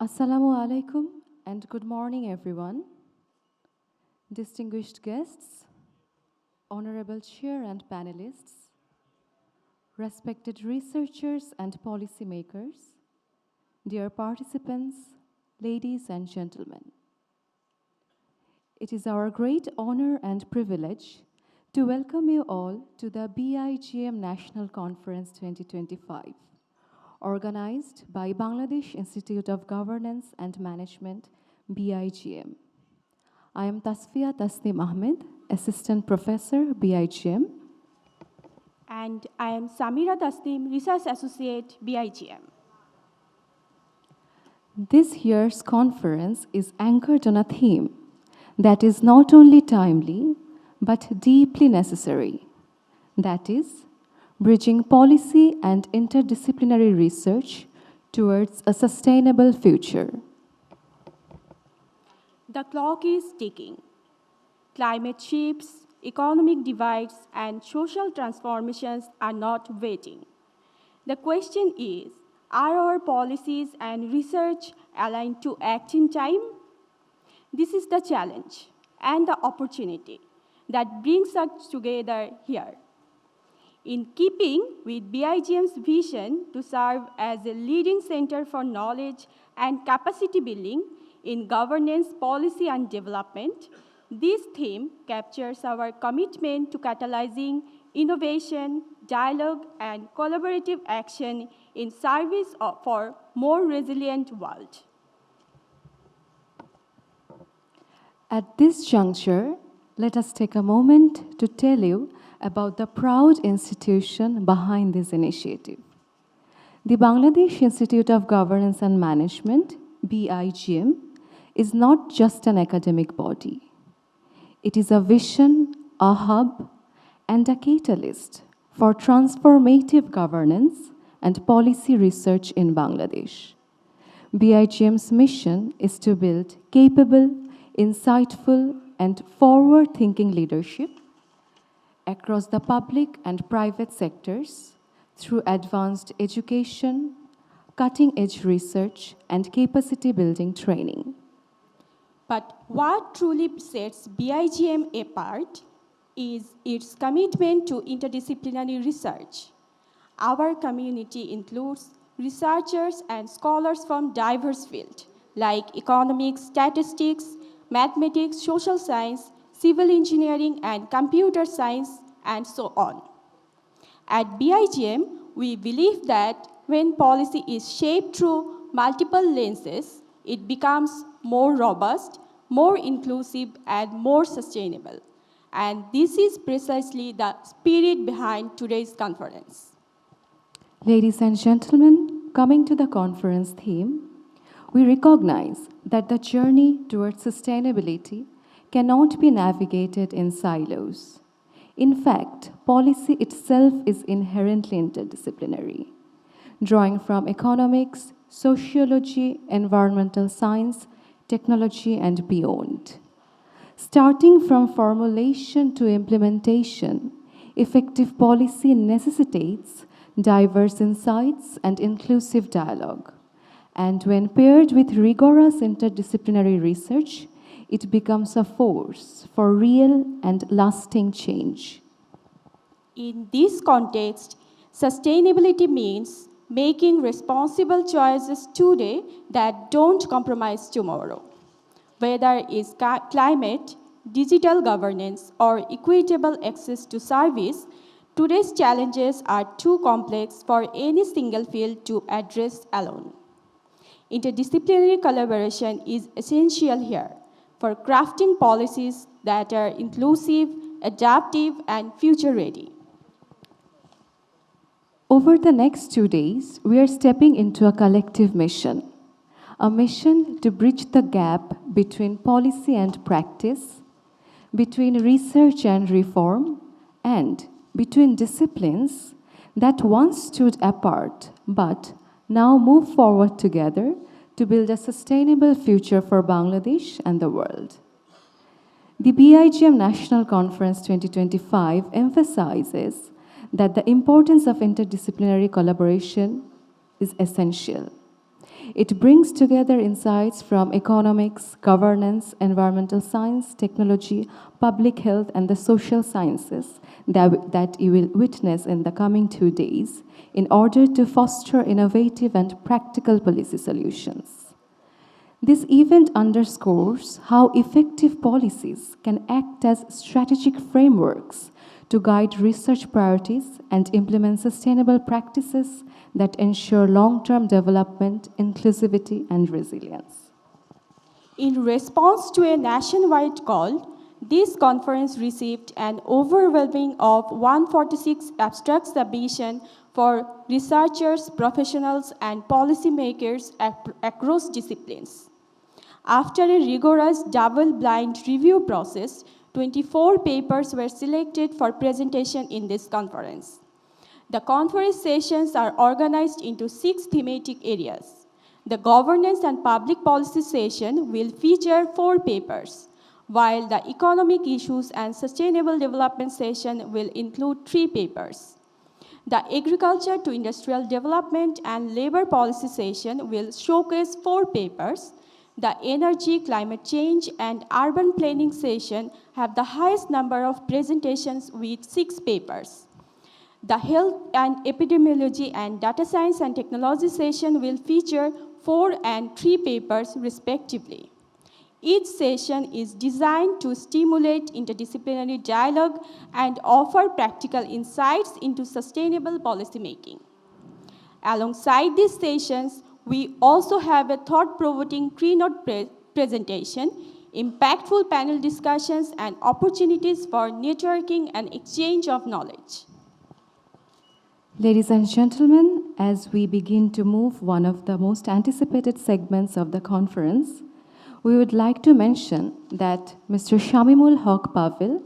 Assalamu alaikum and good morning, everyone. Distinguished guests, honorable chair and panelists, respected researchers and policymakers, dear participants, ladies and gentlemen. It is our great honor and privilege to welcome you all to the BIGM National Conference 2025. Organized by Bangladesh Institute of Governance and Management, BIGM. I am Salehuddin Ahmed, Assistant Professor, BIGM. And I am Samira Tasnim, Research Associate, BIGM. This year's conference is anchored on a theme that is not only timely, but deeply necessary. That is, bridging policy and interdisciplinary research towards a sustainable future. The clock is ticking. Climate shifts, economic divides, and social transformations are not waiting. The question is, are our policies and research aligned to act in time? This is the challenge and the opportunity that brings us together here. In keeping with BIGM's vision to serve as a leading center for knowledge and capacity building in governance, policy, and development, this theme captures our commitment to catalyzing innovation, dialogue, and collaborative action in service for more resilient world. At this juncture, let us take a moment to tell you about the proud institution behind this initiative. The Bangladesh Institute of Governance and Management, BIGM, is not just an academic body. It is a vision, a hub, and a catalyst for transformative governance and policy research in Bangladesh. BIGM's mission is to build capable, insightful, and forward-thinking leadership across the public and private sectors through advanced education, cutting-edge research, and capacity-building training. But what truly sets BIGM apart is its commitment to interdisciplinary research. Our community includes researchers and scholars from diverse fields like economics, statistics, mathematics, social science, civil engineering, and computer science, and so on. At BIGM, we believe that when policy is shaped through multiple lenses, it becomes more robust, more inclusive, and more sustainable. And this is precisely the spirit behind today's conference. Ladies and gentlemen, coming to the conference theme, we recognize that the journey towards sustainability cannot be navigated in silos. In fact, policy itself is inherently interdisciplinary, drawing from economics, sociology, environmental science, technology, and beyond. Starting from formulation to implementation, effective policy necessitates diverse insights and inclusive dialogue. And when paired with rigorous interdisciplinary research, it becomes a force for real and lasting change. In this context, sustainability means making responsible choices today that don't compromise tomorrow. Whether it's climate, digital governance, or equitable access to service, today's challenges are too complex for any single field to address alone. Interdisciplinary collaboration is essential here for crafting policies that are inclusive, adaptive, and future-ready. Over the next 2 days, we are stepping into a collective mission, a mission to bridge the gap between policy and practice, between research and reform, and between disciplines that once stood apart but now move forward together to build a sustainable future for Bangladesh and the world. The BIGM National Conference 2025 emphasizes that the importance of interdisciplinary collaboration is essential. It brings together insights from economics, governance, environmental science, technology, public health, and the social sciences that you will witness in the coming 2 days in order to foster innovative and practical policy solutions. This event underscores how effective policies can act as strategic frameworks to guide research priorities and implement sustainable practices that ensure long-term development, inclusivity, and resilience. In response to a nationwide call, this conference received an overwhelming of 146 abstract submissions for researchers, professionals, and policymakers across disciplines. After a rigorous double-blind review process, 24 papers were selected for presentation in this conference. The conference sessions are organized into 6 thematic areas. The governance and public policy session will feature 4 papers, while the economic issues and sustainable development session will include 3 papers. The agriculture to industrial development and labor policy session will showcase 4 papers. The energy, climate change, and urban planning session have the highest number of presentations with 6 papers. The health and epidemiology and data science and technology session will feature 4 and 3 papers respectively. Each session is designed to stimulate interdisciplinary dialogue and offer practical insights into sustainable policymaking. Alongside these sessions, we also have a thought-provoking keynote presentation, impactful panel discussions, and opportunities for networking and exchange of knowledge. Ladies and gentlemen, as we begin to move one of the most anticipated segments of the conference, we would like to mention that Mr. Shamimul Haq Pavel,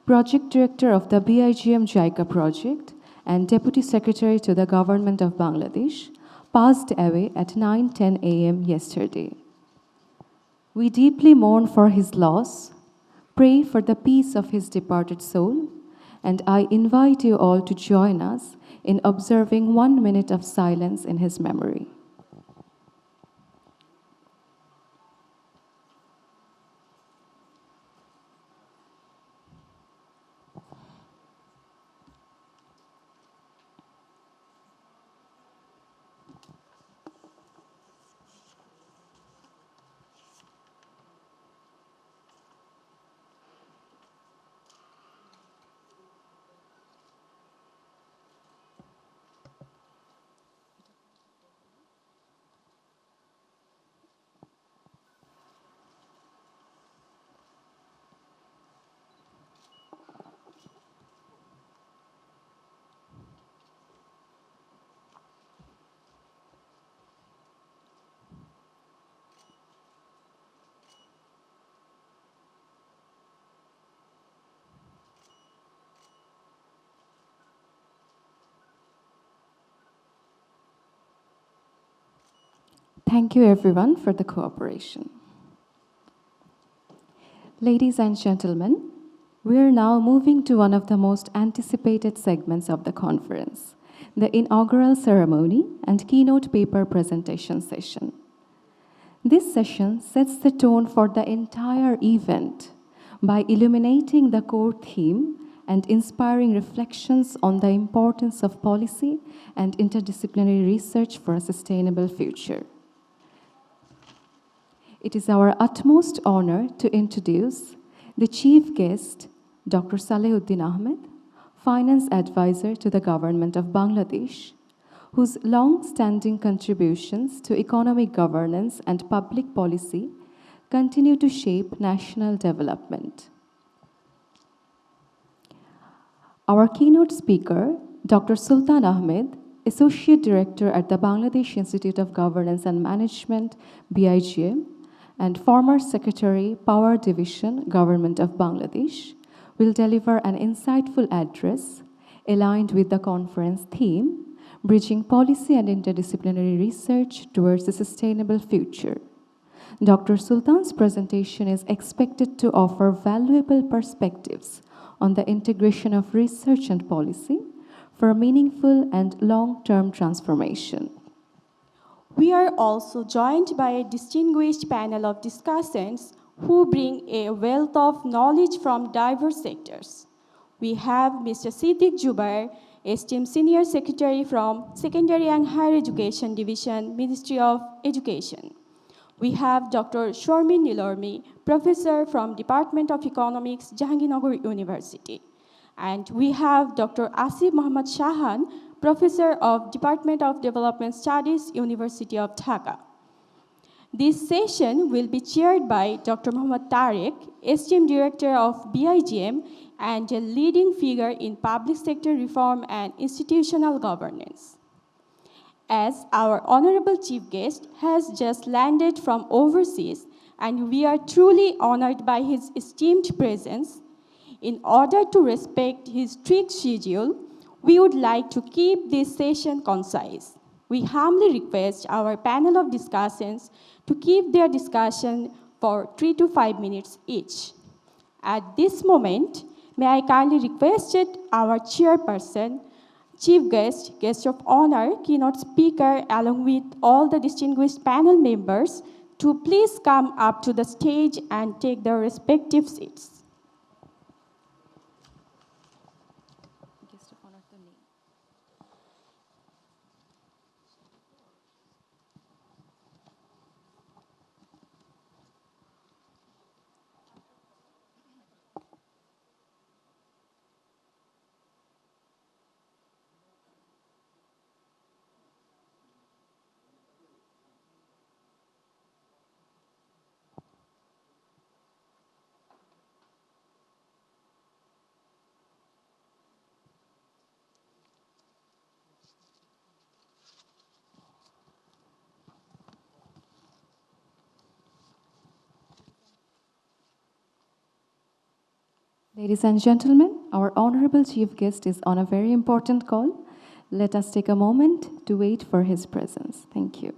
Project Director of the BIGM JICA project and Deputy Secretary to the Government of Bangladesh, passed away at 9:10 a.m. yesterday. We deeply mourn for his loss, pray for the peace of his departed soul, and I invite you all to join us in observing 1 minute of silence in his memory. Thank you everyone for the cooperation. Ladies and gentlemen, we are now moving to one of the most anticipated segments of the conference, the inaugural ceremony and keynote paper presentation session. This session sets the tone for the entire event by illuminating the core theme and inspiring reflections on the importance of policy and interdisciplinary research for a sustainable future. It is our utmost honor to introduce the chief guest, Dr. Salehuddin Ahmed, Finance Advisor to the Government of Bangladesh, whose long-standing contributions to economic governance and public policy continue to shape national development. Our keynote speaker, Dr. Sultan Ahmed, Associate Director at the Bangladesh Institute of Governance and Management, BIGM, and former Secretary, Power Division, Government of Bangladesh, will deliver an insightful address aligned with the conference theme, Bridging Policy and Interdisciplinary Research Towards a Sustainable Future. Dr. Sultan's presentation is expected to offer valuable perspectives on the integration of research and policy for meaningful and long-term transformation. We are also joined by a distinguished panel of discussants who bring a wealth of knowledge from diverse sectors. We have Mr. Siddiq Jubair, esteemed Senior Secretary from Secondary and Higher Education Division, Ministry of Education. We have Dr. Shormin Nilormi, Professor from Department of Economics, Jahangirnagar University. And we have Dr. Asif Muhammad Shahan, Professor of Department of Development Studies, University of Dhaka. This session will be chaired by Dr. Muhammad Tariq, esteemed Director of BIGM and a leading figure in public sector reform and institutional governance. As our honorable chief guest has just landed from overseas and we are truly honored by his esteemed presence, in order to respect his strict schedule, we would like to keep this session concise. We humbly request our panel of discussants to keep their discussion for 3 to 5 minutes each. At this moment, may I kindly request our chairperson, chief guest, guest of honor, keynote speaker, along with all the distinguished panel members to please come up to the stage and take their respective seats. Ladies and gentlemen, our honorable chief guest is on a very important call. Let us take a moment to wait for his presence. Thank you.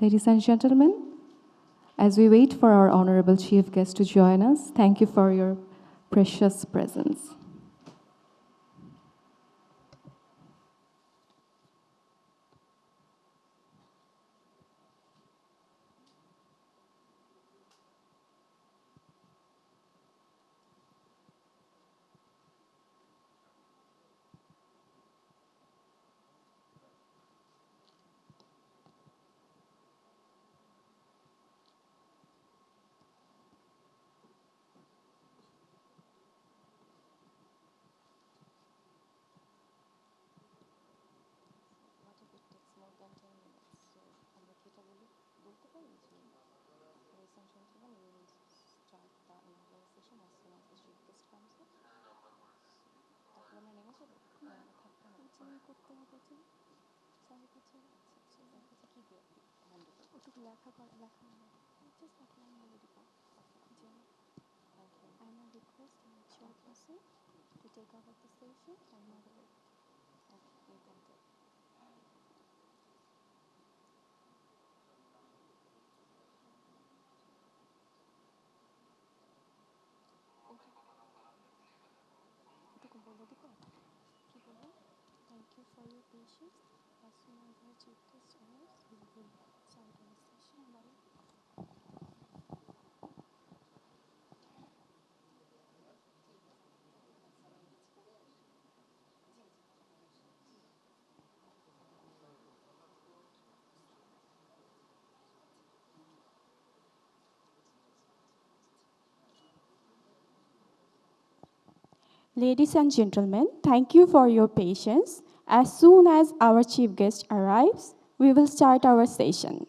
Ladies and gentlemen, as we wait for our honorable chief guest to join us, thank you for your precious presence. Ladies and gentlemen, thank you for your patience. As soon as our chief guest arrives, we will start our session.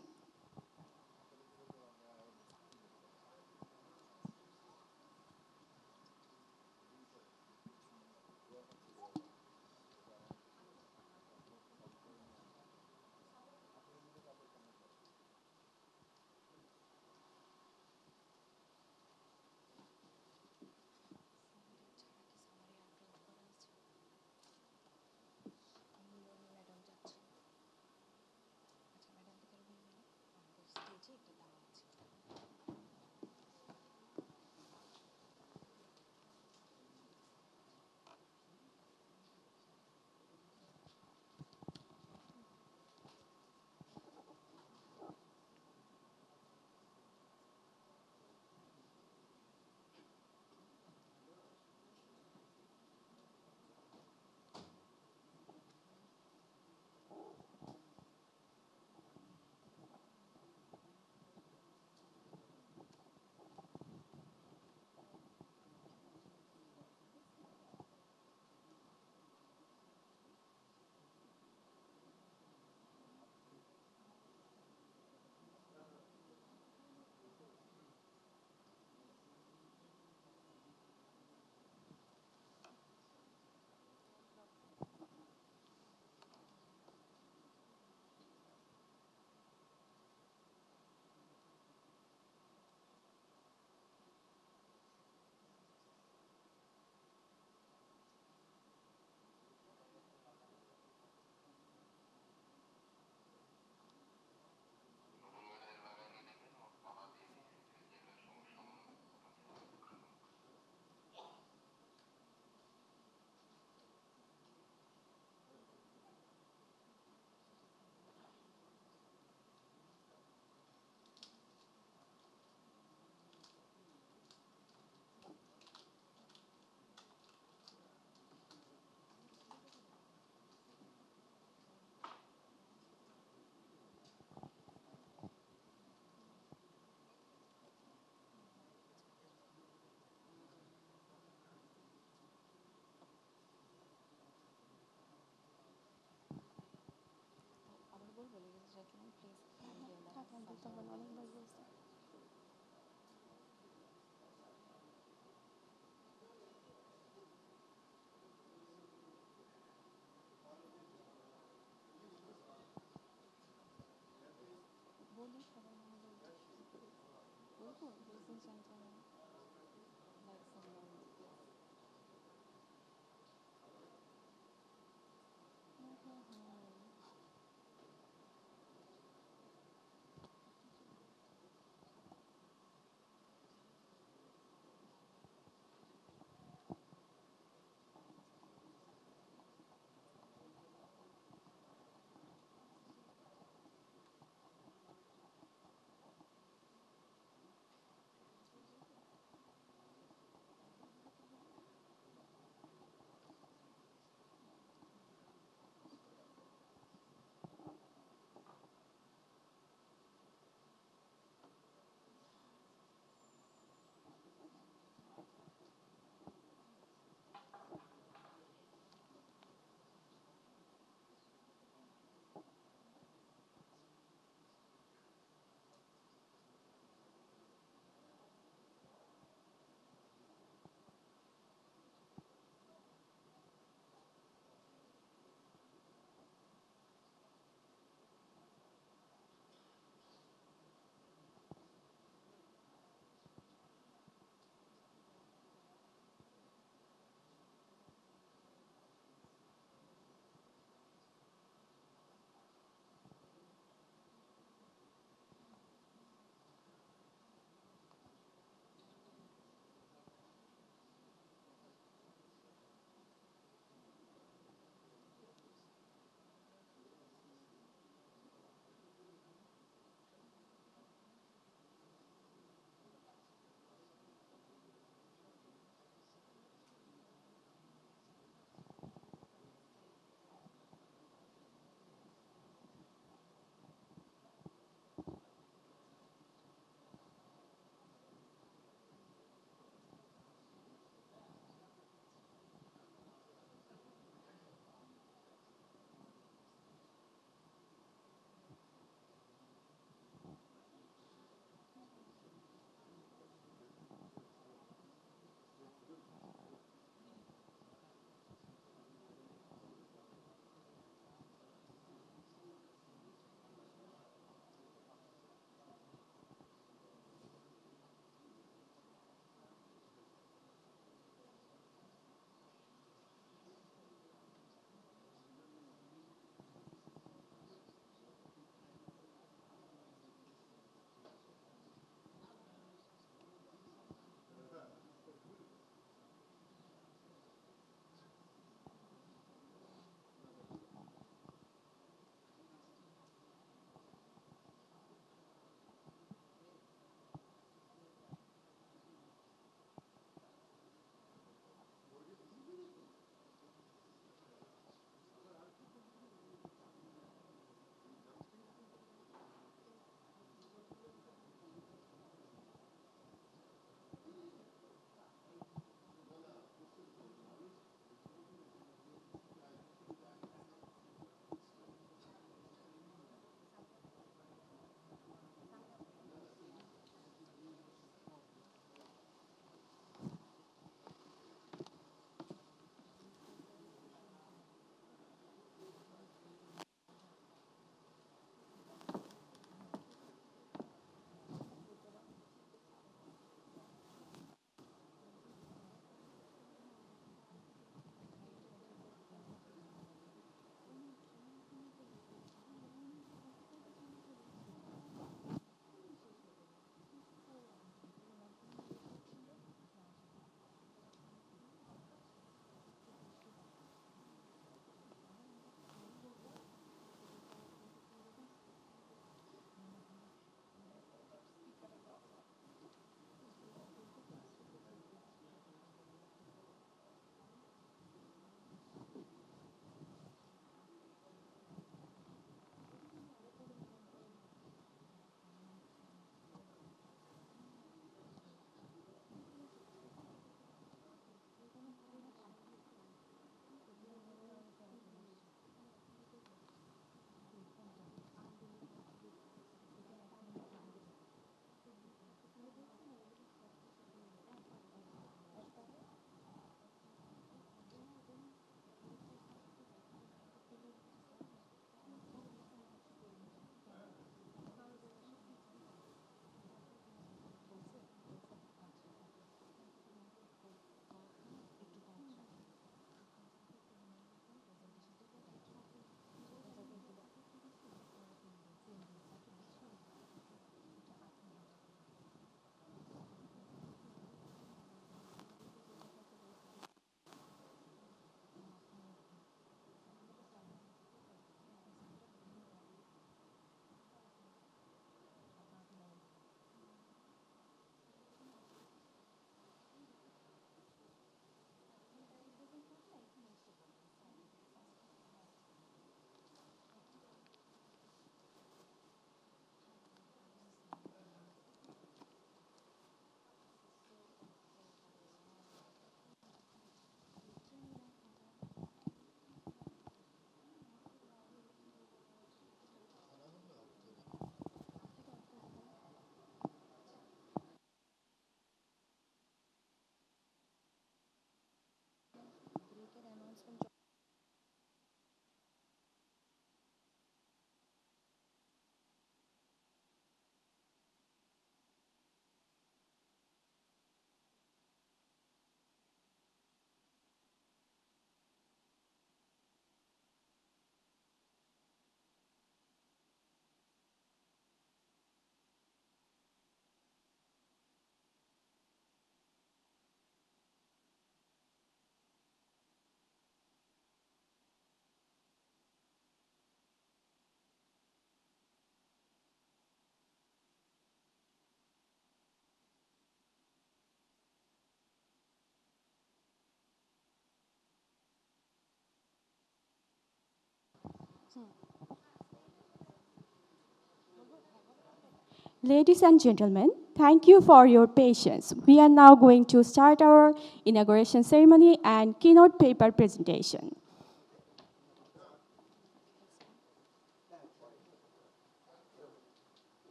Ladies and gentlemen, thank you for your patience. We are now going to start our inauguration ceremony and keynote paper presentation.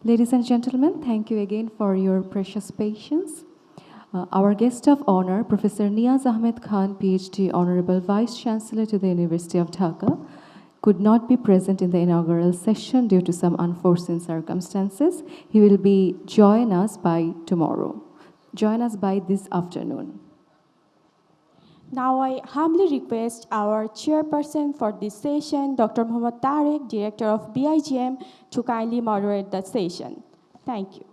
Ladies and gentlemen, thank you again for your precious patience. Our guest of honor, Professor Niaz Ahmed Khan, PhD, Honorable Vice Chancellor to the University of Dhaka, could not be present in the inaugural session due to some unforeseen circumstances. He will be join us by tomorrow. Join us by this afternoon. Now I humbly request our chairperson for this session, Dr. Muhammad Tariq, Director of BIGM, to kindly moderate the session. Thank you.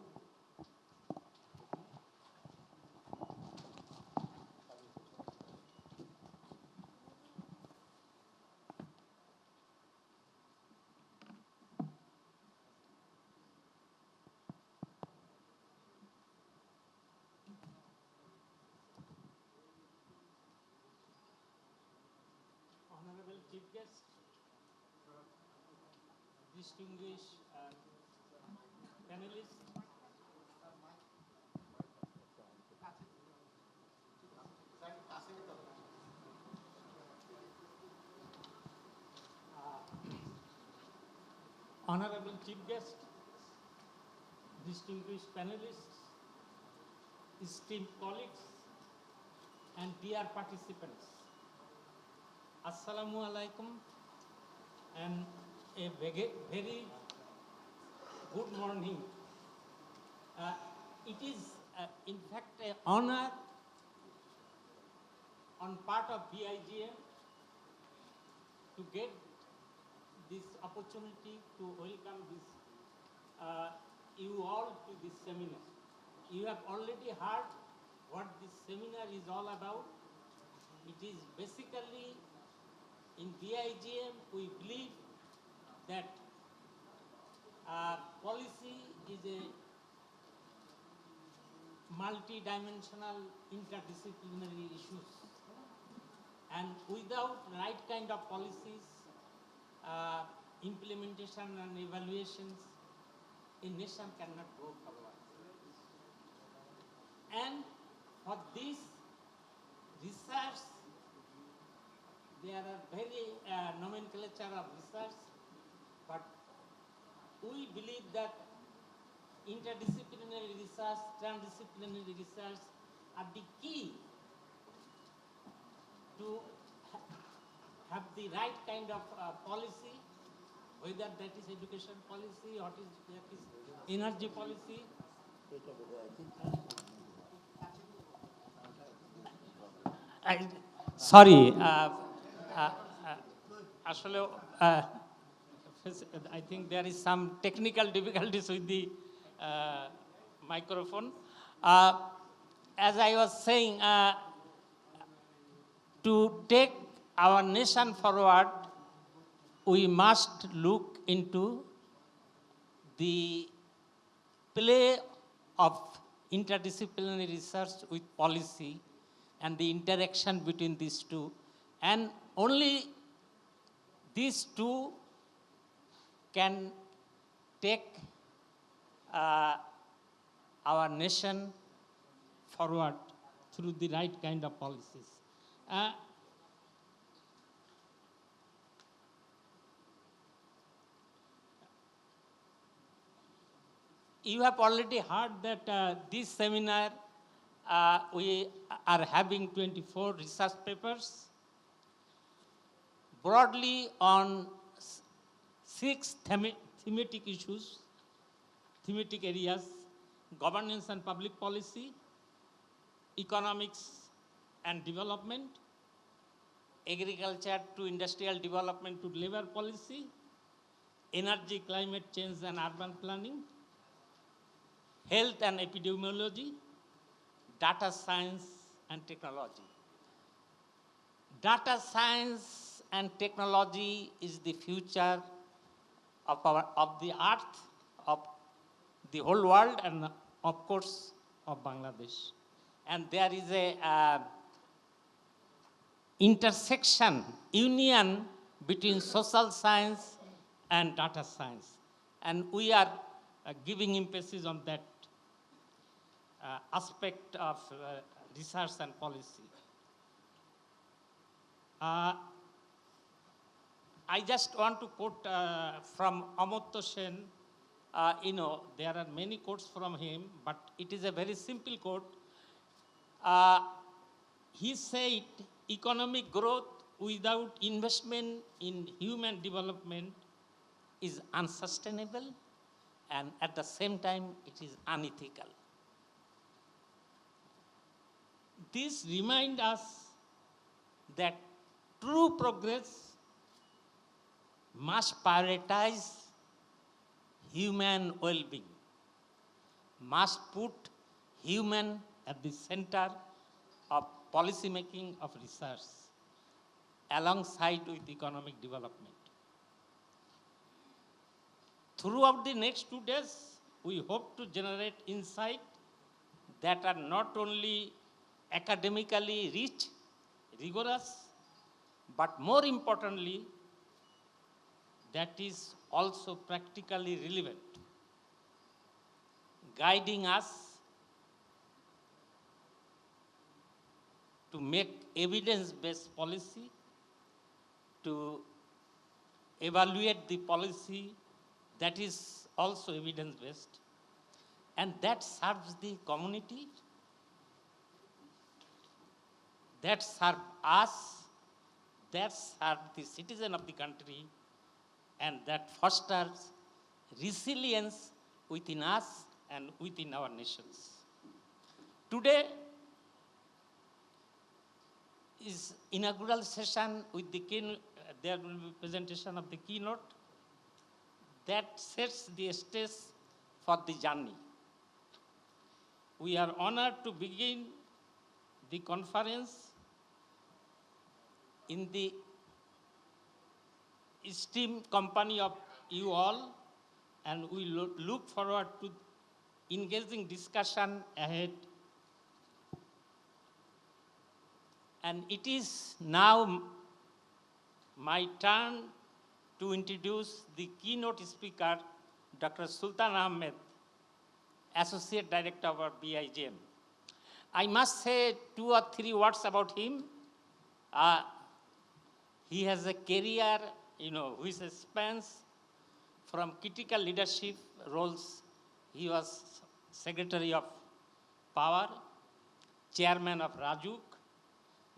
Honorable Chief Guest, distinguished panelists, Honorable Chief Guest, distinguished panelists, esteemed colleagues, and dear participants. Assalamu alaikum and a very good morning. It is in fact an honor on part of BIGM to get this opportunity to welcome you all to this seminar. You have already heard what this seminar is all about. It is basically, in BIGM, we believe that policy is a multi-dimensional, interdisciplinary issues. And without right kind of policies, implementation and evaluations, a nation cannot go forward. And for this research, there are very nomenclature of research, but we believe that interdisciplinary research, transdisciplinary research are the key to have the right kind of policy, whether that is education policy or that is energy policy. Sorry, actually, I think there is some technical difficulties with the microphone. As I was saying, to take our nation forward, we must look into the play of interdisciplinary research with policy and the interaction between these two. And only these two can take our nation forward through the right kind of policies. You have already heard that this seminar we are having 24 research papers broadly on 6 thematic issues, thematic areas: governance and public policy, economics and development, agriculture to industrial development to labor policy, energy, climate change and urban planning, health and epidemiology, data science and technology. Data science and technology is the future of the earth, of the whole world, and of course of Bangladesh. And there is a intersection, union between social science and data science. And we are giving emphasis on that aspect of research and policy. I just want to quote from Amartya Sen. There are many quotes from him, but it is a very simple quote. He said, economic growth without investment in human development is unsustainable, and at the same time, it is unethical. This reminds us that true progress must prioritize human well-being, must put human at the center of policy making of research, alongside with economic development. Throughout the next 2 days, we hope to generate insight that are not only academically rich, rigorous, but more importantly, that is also practically relevant, guiding us to make evidence-based policy, to evaluate the policy that is also evidence-based, and that serves the community, that serves us, that serves the citizen of the country, and that fosters resilience within us and within our nations. Today is inaugural session with the keynote. There will be presentation of the keynote that sets the stage for the journey. We are honored to begin the conference in the esteemed company of you all, and we look forward to engaging discussion ahead. And it is now my turn to introduce the keynote speaker, Dr. Sultan Ahmed, Associate Director of our BIGM. I must say 2 or 3 words about him. He has a career, which spans from critical leadership roles. He was Secretary of Power, Chairman of Rajuk,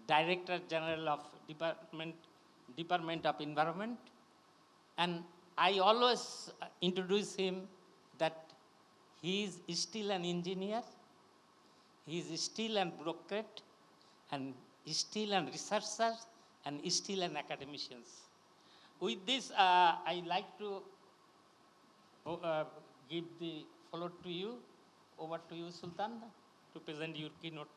Director General of Department of Environment, and I always introduce him that he is still an engineer, he is still an bureaucrat, and still an researcher, and still an academician. With this, I like to give the floor to you. Over to you, Sultan, to present your keynote.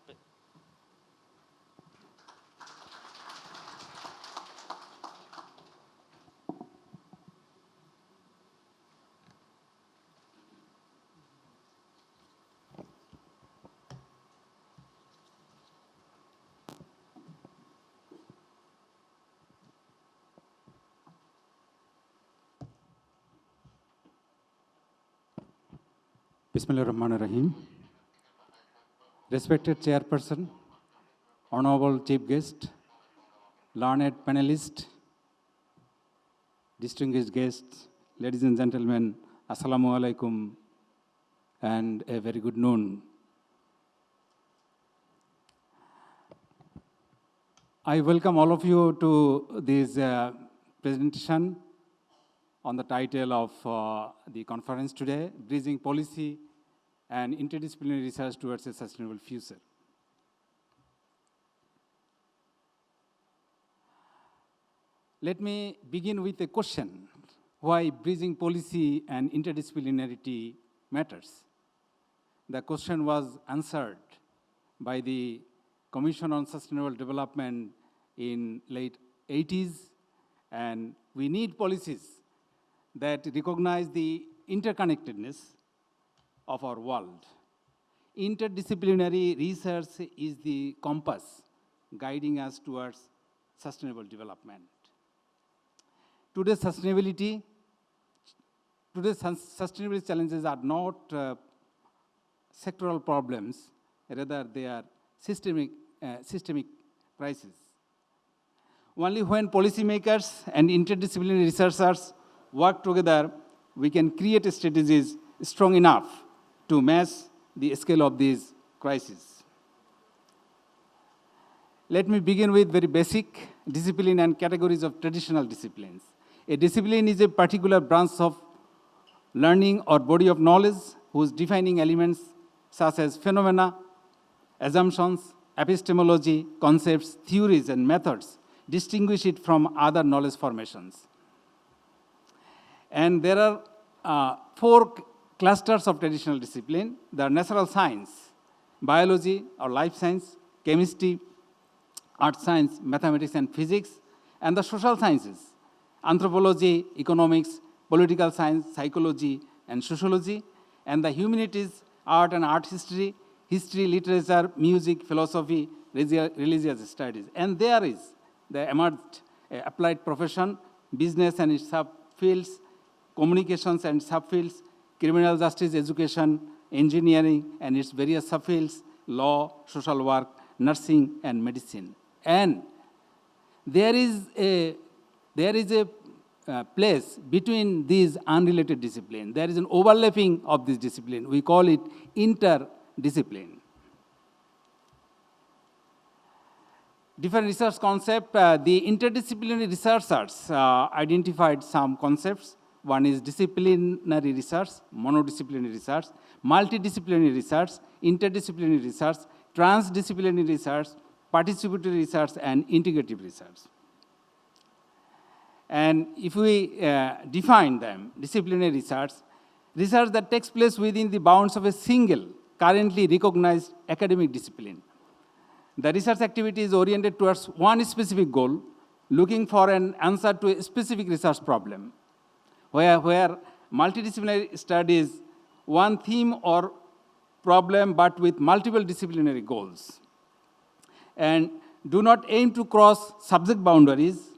Bismillahirrahmanirrahim. Respected Chairperson, Honorable Chief Guest, learned panelists, distinguished guests, ladies and gentlemen, Assalamu alaikum, and a very good noon. I welcome all of you to this presentation on the title of the conference today, Bridging Policy and Interdisciplinary Research Towards a Sustainable Future. Let me begin with a question: why bridging policy and interdisciplinarity matters? The question was answered by the Commission on Sustainable Development in late 80s, and we need policies that recognize the interconnectedness of our world. Interdisciplinary research is the compass guiding us towards sustainable development. Today's sustainability challenges are not sectoral problems, rather they are systemic crises. Only when policymakers and interdisciplinary researchers work together, we can create strategies strong enough to match the scale of these crises. Let me begin with very basic discipline and categories of traditional disciplines. A discipline is a particular branch of learning or body of knowledge whose defining elements such as phenomena, assumptions, epistemology, concepts, theories, and methods distinguish it from other knowledge formations. And there are 4 clusters of traditional discipline. There are natural science, biology or life science, chemistry, art science, mathematics and physics, and the social sciences, anthropology, economics, political science, psychology, and sociology, and the humanities, art and art history, literature, music, philosophy, religious studies. And there is the emerged applied profession, business and its subfields, communications and subfields, criminal justice, education, engineering and its various subfields, law, social work, nursing, and medicine. And there is a place between these unrelated disciplines. There is an overlapping of this discipline. We call it interdiscipline. Different research concept. The interdisciplinary researchers identified some concepts. One is disciplinary research, monodisciplinary research, multidisciplinary research, interdisciplinary research, transdisciplinary research, participatory research, and integrative research. And if we define them, disciplinary research that takes place within the bounds of a single, currently recognized academic discipline. The research activity is oriented towards one specific goal, looking for an answer to a specific research problem, where multidisciplinary studies one theme or problem but with multiple disciplinary goals, and do not aim to cross subject boundaries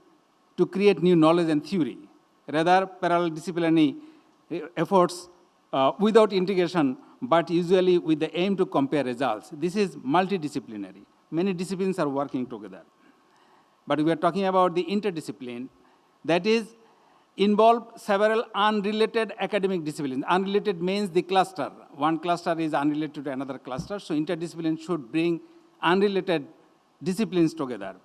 to create new knowledge and theory. Rather, parallel disciplinary efforts without integration, but usually with the aim to compare results. This is multidisciplinary. Many disciplines are working together. But we are talking about the interdiscipline, that is, involve several unrelated academic disciplines. Unrelated means the cluster. One cluster is unrelated to another cluster, so interdiscipline should bring unrelated disciplines together.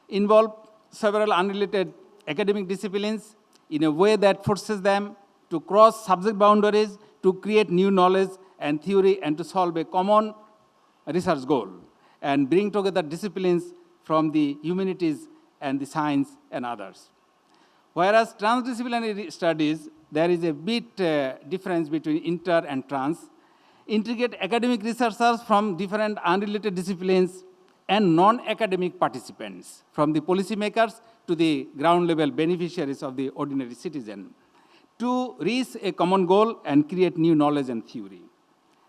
Involve several unrelated academic disciplines in a way that forces them to cross subject boundaries, to create new knowledge and theory, and to solve a common research goal, and bring together disciplines from the humanities and the science and others. Whereas transdisciplinary studies, there is a bit difference between inter and trans. Integrate academic researchers from different unrelated disciplines and non-academic participants, from the policymakers to the ground level beneficiaries of the ordinary citizen, to reach a common goal and create new knowledge and theory.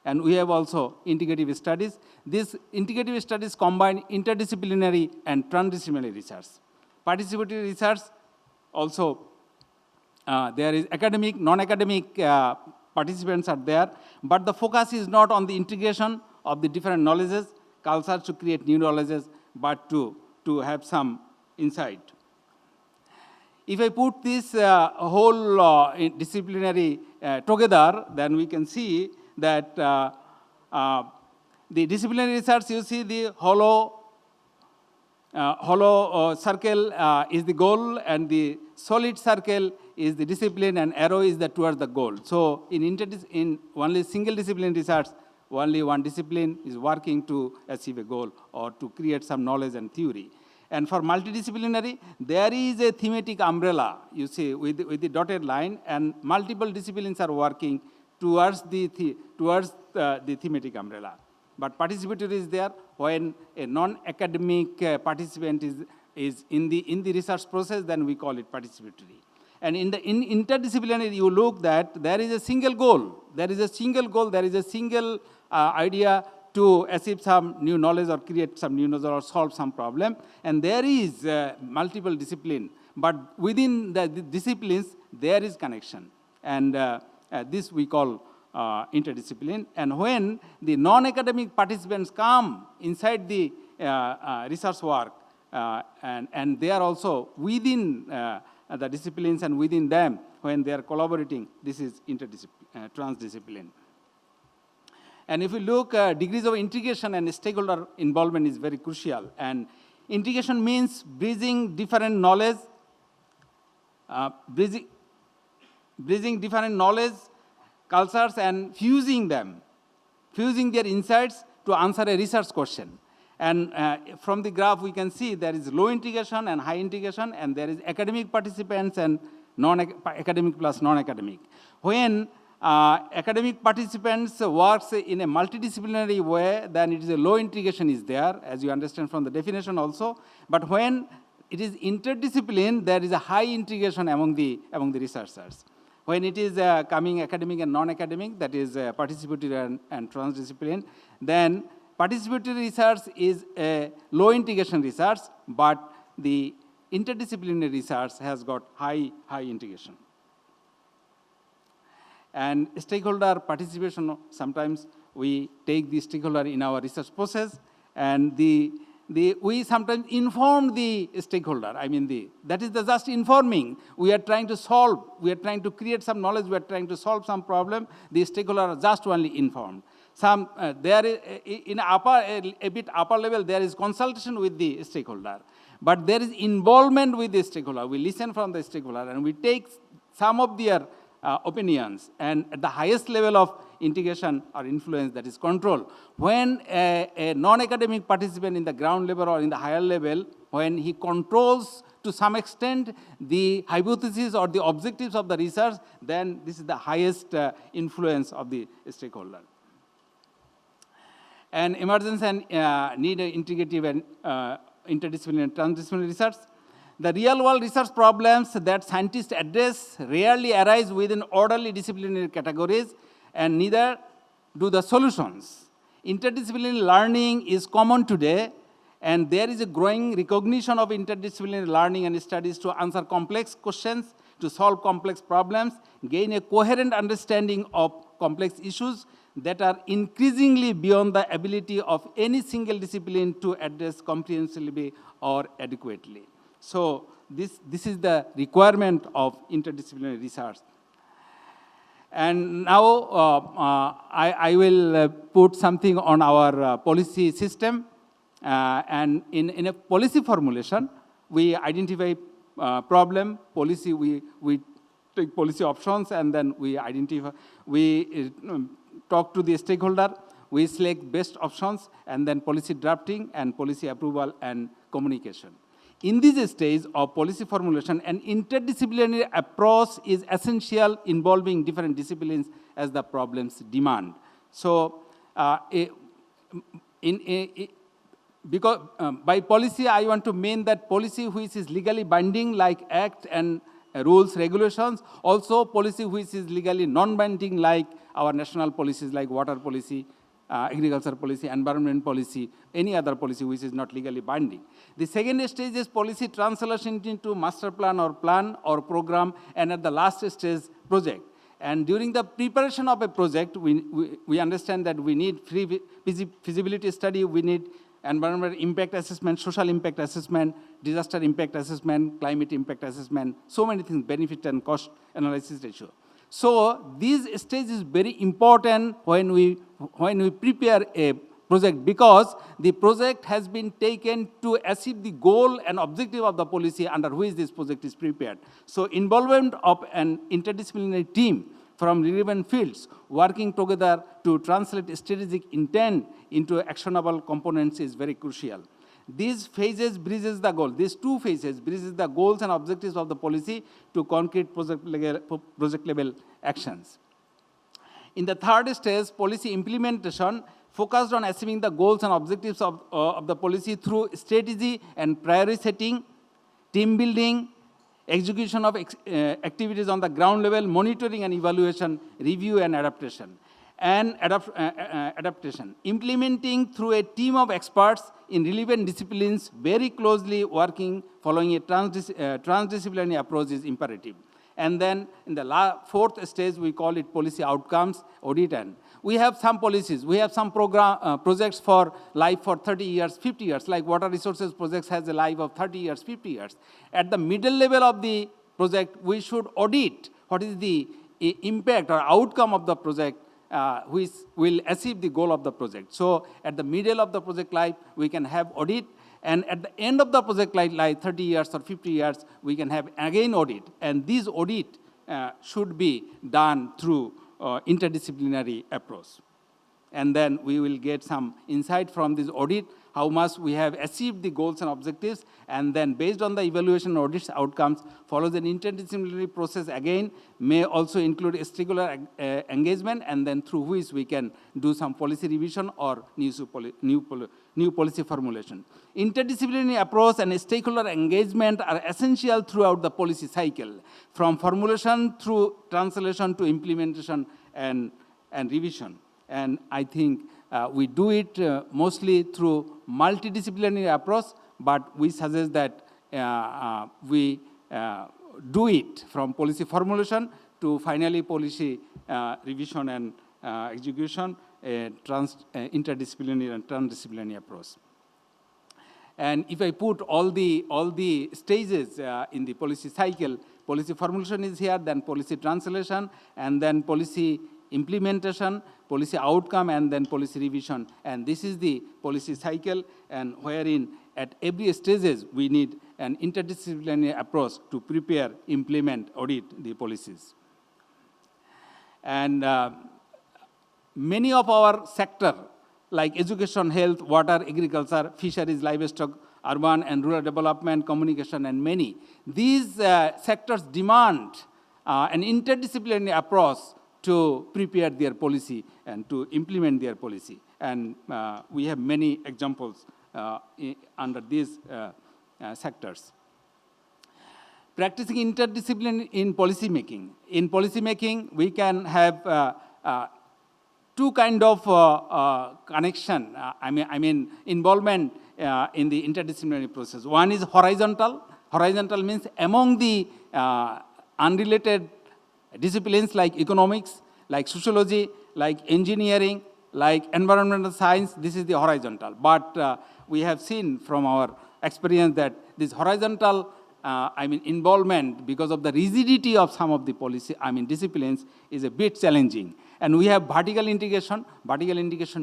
And we have also integrative studies. These integrative studies combine interdisciplinary and transdisciplinary research. Participatory research also, there is academic, non-academic participants are there, but the focus is not on the integration of the different knowledges, cultures to create new knowledges, but to have some insight. If I put this whole disciplinary together, then we can see that the disciplinary research, you see the hollow hollow circle is the goal, and the solid circle is the discipline, and arrow is towards the goal. So in only single discipline research, only one discipline is working to achieve a goal or to create some knowledge and theory. And for multidisciplinary, there is a thematic umbrella, you see, with the dotted line, and multiple disciplines are working towards the thematic umbrella. But participatory is there when a non-academic participant is in the research process, then we call it participatory. And in interdisciplinary, you look that there is a single goal. There is a single idea to achieve some new knowledge or create some new knowledge or solve some problem. And there is multiple discipline. But within the disciplines, there is connection. And this we call interdiscipline. And when the non-academic participants come inside the research work, and they are also within the disciplines, and within them, when they are collaborating, this is transdiscipline. And if we look, degrees of integration and stakeholder involvement is very crucial. And integration means bridging different knowledge, bridging different knowledge, cultures, and fusing their insights to answer a research question. And from the graph, we can see there is low integration and high integration, and there is academic participants and academic plus non-academic. When academic participants works in a multidisciplinary way, then it is a low integration is there, as you understand from the definition also. But when it is interdiscipline, there is a high integration among the researchers. When it is coming academic and non-academic, that is participatory and transdiscipline, then participatory research is a low integration research, but the interdisciplinary research has got high integration. And stakeholder participation, sometimes we take the stakeholder in our research process, and we sometimes inform the stakeholder. I mean, that is just informing. We are trying to solve, we are trying to create some knowledge, we are trying to solve some problem. The stakeholder are just only informed. There is, in a bit upper level, there is consultation with the stakeholder. But there is involvement with the stakeholder. We listen from the stakeholder, and we take some of their opinions. And at the highest level of integration or influence, that is control. When a non-academic participant in the ground level or in the higher level, when he controls to some extent the hypothesis or the objectives of the research, then this is the highest influence of the stakeholder. And emergence and need integrative and interdisciplinary and transdisciplinary research. The real-world research problems that scientists address rarely arise within orderly disciplinary categories, and neither do the solutions. Interdisciplinary learning is common today, and there is a growing recognition of interdisciplinary learning and studies to answer complex questions, to solve complex problems, gain a coherent understanding of complex issues that are increasingly beyond the ability of any single discipline to address comprehensively or adequately. So this is the requirement of interdisciplinary research. And now I will put something on our policy system. And in a policy formulation, we identify problem, policy, we take policy options, and then we identify, we talk to the stakeholder, we select best options, and then policy drafting and policy approval and communication. In this stage of policy formulation, an interdisciplinary approach is essential, involving different disciplines as the problems demand. So, because by policy, I want to mean that policy which is legally binding, like act and rules, regulations. Also, policy which is legally non-binding, like our national policies, like water policy, agriculture policy, environment policy, any other policy which is not legally binding. The second stage is policy translation into master plan or program, and at the last stage, project. And during the preparation of a project, we understand that we need feasibility study, we need environmental impact assessment, social impact assessment, disaster impact assessment, climate impact assessment, so many things, benefit and cost analysis ratio. So this stage is very important when we prepare a project because the project has been taken to achieve the goal and objective of the policy under which this project is prepared. So involvement of an interdisciplinary team from relevant fields working together to translate strategic intent into actionable components is very crucial. These phases bridges the goal. These two phases bridges the goals and objectives of the policy to concrete project level actions. In the third stage, policy implementation focused on achieving the goals and objectives of the policy through strategy and priority setting, team building, execution of activities on the ground level, monitoring and evaluation, review and adaptation. Adaptation. Implementing through a team of experts in relevant disciplines, very closely working, following a transdisciplinary approach is imperative. And then in the fourth stage, we call it policy outcomes, audit. And we have some policies, we have some projects for life for 30 years, 50 years, like water resources projects has a life of 30 years, 50 years. At the middle level of the project, we should audit what is the impact or outcome of the project which will achieve the goal of the project. So at the middle of the project life, we can have audit. And at the end of the project life, like 30 years or 50 years, we can have again audit. And this audit should be done through interdisciplinary approach. And then we will get some insight from this audit, how much we have achieved the goals and objectives, and then based on the evaluation audit outcomes, follows an interdisciplinary process again, may also include stakeholder engagement, and then through which we can do some policy revision or new policy formulation. Interdisciplinary approach and stakeholder engagement are essential throughout the policy cycle, from formulation through translation to implementation and revision. And I think we do it mostly through multidisciplinary approach, but we suggest that we do it from policy formulation to finally policy revision and execution, interdisciplinary and transdisciplinary approach. And if I put all the stages in the policy cycle, policy formulation is here, then policy translation, and then policy implementation, policy outcome, and then policy revision. And this is the policy cycle, and wherein at every stages we need an interdisciplinary approach to prepare, implement, audit the policies. And many of our sector, like education, health, water, agriculture, fisheries, livestock, urban and rural development, communication, and many, these sectors demand an interdisciplinary approach to prepare their policy and to implement their policy. And we have many examples under these sectors. Practicing interdiscipline in policy making. In policy making, we can have two kind of connection, I mean involvement in the interdisciplinary process. One is horizontal. Horizontal means among the unrelated disciplines like economics, like sociology, like engineering, like environmental science, this is the horizontal. But we have seen from our experience that this horizontal involvement, because of the rigidity of some of the policy, disciplines, is a bit challenging. And we have vertical integration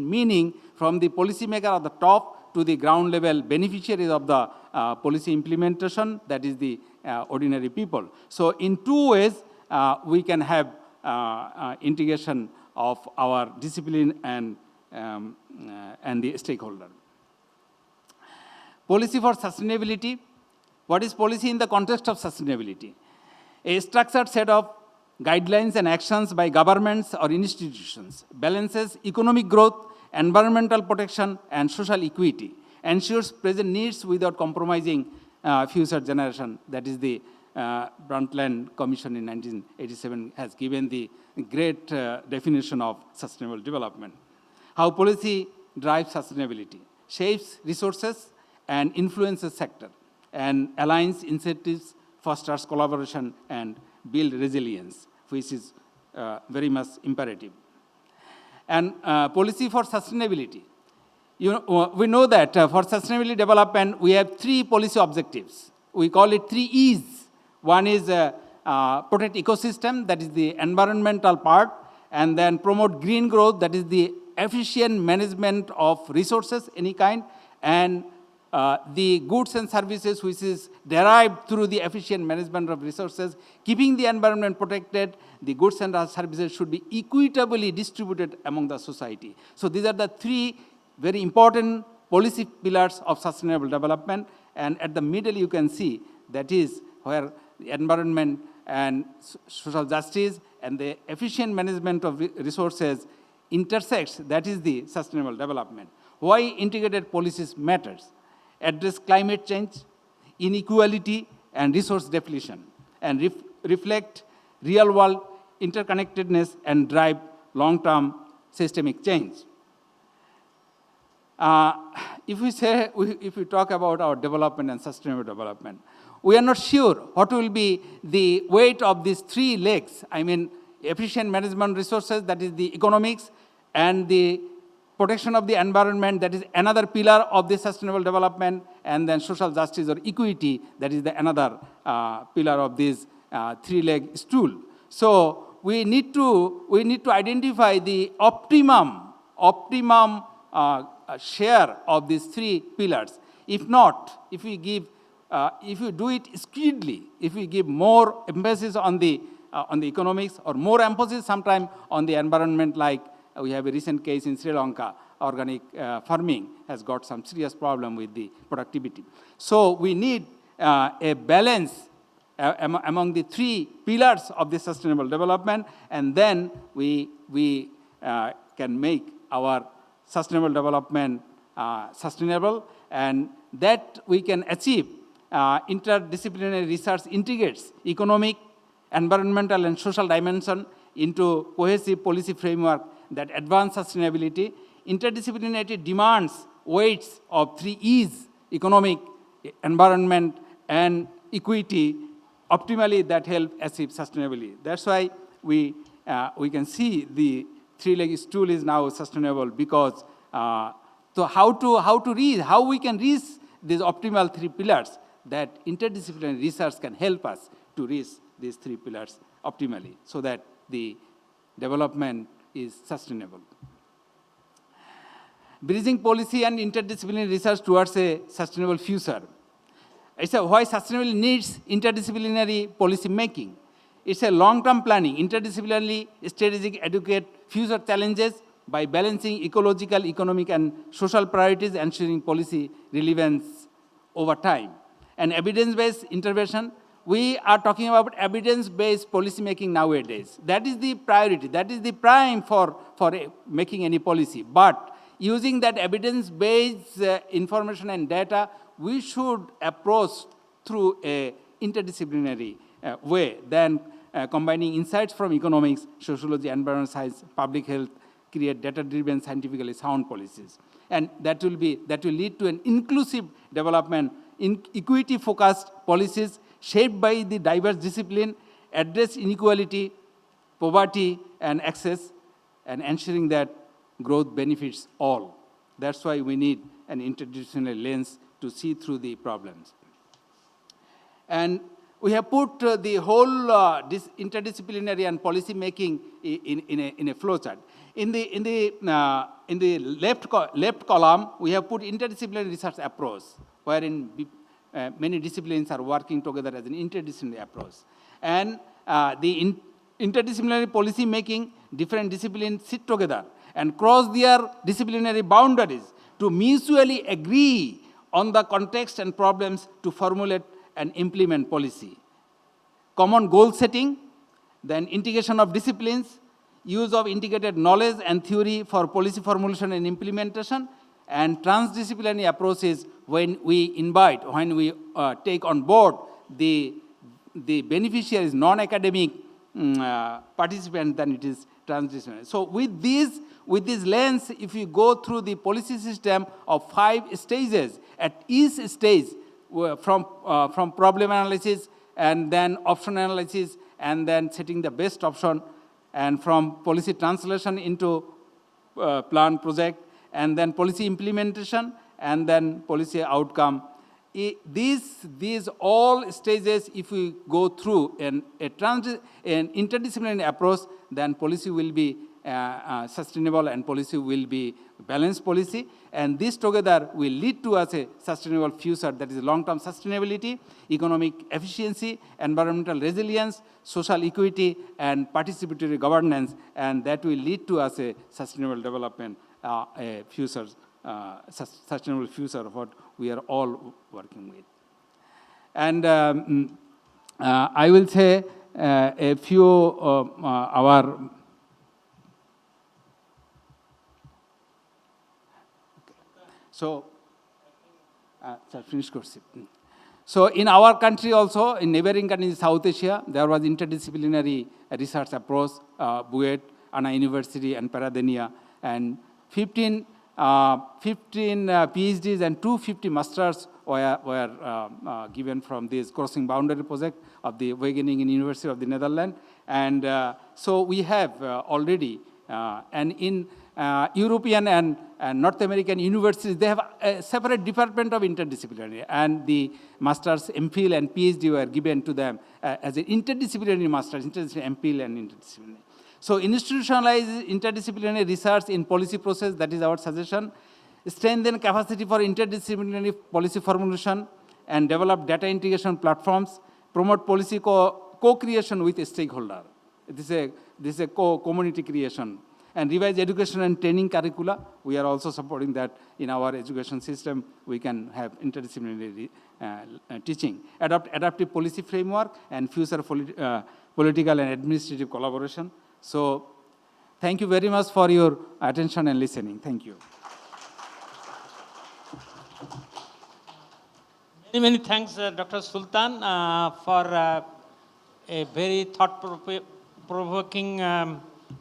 meaning from the policymaker at the top to the ground level beneficiaries of the policy implementation, that is the ordinary people. So in two ways, we can have integration of our discipline and the stakeholder. Policy for sustainability. What is policy in the context of sustainability? A structured set of guidelines and actions by governments or institutions balances economic growth, environmental protection, and social equity, ensures present needs without compromising future generation. That is the Brundtland Commission in 1987 has given the great definition of sustainable development. How policy drives sustainability, shapes resources and influences sector, and aligns incentives, fosters collaboration, and build resilience, which is very much imperative. And policy for sustainability. We know that for sustainability development, we have three policy objectives. We call it 3 E's. One is protect ecosystem, that is the environmental part, and then promote green growth, that is the efficient management of resources, any kind, and the goods and services which is derived through the efficient management of resources, keeping the environment protected, the goods and services should be equitably distributed among the society. So these are the three very important policy pillars of sustainable development, and at the middle you can see that is where the environment and social justice and the efficient management of resources intersects, that is the sustainable development. Why integrated policies matters? Address climate change, inequality, and resource depletion, and reflect real-world interconnectedness and drive long-term systemic change. If we talk about our development and sustainable development, we are not sure what will be the weight of these three legs. I mean, efficient management resources, that is the economics, and the protection of the environment, that is another pillar of the sustainable development, and then social justice or equity, that is the another pillar of this three-leg stool. So we need to identify the optimum share of these three pillars. If not, if we do it skewedly, if we give more emphasis on the economics or more emphasis sometime on the environment, like we have a recent case in Sri Lanka, organic farming has got some serious problem with the productivity. So we need a balance among the three pillars of the sustainable development, and then we can make our sustainable development sustainable, and that we can achieve. Interdisciplinary research integrates economic, environmental, and social dimension into cohesive policy framework that advance sustainability. Interdisciplinarity demands weights of three E's: economic, environment, and equity, optimally that help achieve sustainability. That's why we can see the three-legged stool is now sustainable, because so how we can reach these optimal three pillars, that interdisciplinary research can help us to reach these three pillars optimally, so that the development is sustainable. Bridging policy and interdisciplinary research towards a sustainable future. It's why sustainability needs interdisciplinary policy making. It's a long-term planning, interdisciplinary, strategic, educate future challenges by balancing ecological, economic, and social priorities, ensuring policy relevance over time. And evidence-based intervention, we are talking about evidence-based policy making nowadays. That is the priority, that is the prime for making any policy. But using that evidence-based information and data, we should approach through a interdisciplinary way, then combining insights from economics, sociology, environmental science, public health, create data-driven, scientifically sound policies. And that will lead to an inclusive development, in equity-focused policies shaped by the diverse discipline, address inequality, poverty, and access, and ensuring that growth benefits all. That's why we need an interdisciplinary lens to see through the problems. And we have put the whole this interdisciplinary and policy making in a flowchart. In the left column, we have put interdisciplinary research approach, wherein many disciplines are working together as an interdisciplinary approach. And the interdisciplinary policy making, different disciplines sit together and cross their disciplinary boundaries to mutually agree on the context and problems to formulate and implement policy. Common goal setting, then integration of disciplines, use of integrated knowledge and theory for policy formulation and implementation, and transdisciplinary approaches when we take on board the beneficiaries, non-academic participants, then it is transdisciplinary. So with this lens, if you go through the policy system of 5 stages, at each stage, from problem analysis, and then option analysis, and then setting the best option, and from policy translation into plan project, and then policy implementation, and then policy outcome. These all stages, if we go through an interdisciplinary approach, then policy will be sustainable and policy will be balanced policy. And this together will lead to us a sustainable future, that is long-term sustainability, economic efficiency, environmental resilience, social equity, and participatory governance, and that will lead to us a sustainable development, a future, sustainable future of what we are all working with. And I will say a few our so finish course. So in our country also, in neighboring countries in South Asia, there was interdisciplinary research approach, BUET, Anna University, and Paradenia, and 15 PhDs and 250 masters were given from this crossing boundary project of the Wageningen in University of the Netherlands. And so we have already, and in European and North American universities, they have a separate department of interdisciplinary, and the masters, MPhil, and PhD were given to them as an interdisciplinary masters, interdisciplinary MPhil and interdisciplinary. So institutionalize interdisciplinary research in policy process, that is our suggestion. Strengthen capacity for interdisciplinary policy formulation and develop data integration platforms. Promote policy co-creation with a stakeholder. This is a community creation. And revise education and training curricula. We are also supporting that in our education system. We can have interdisciplinary teaching. Adopt adaptive policy framework and future political and administrative collaboration. So thank you very much for your attention and listening. Thank you. Many thanks, Dr. Sultan, for a very thought-provoking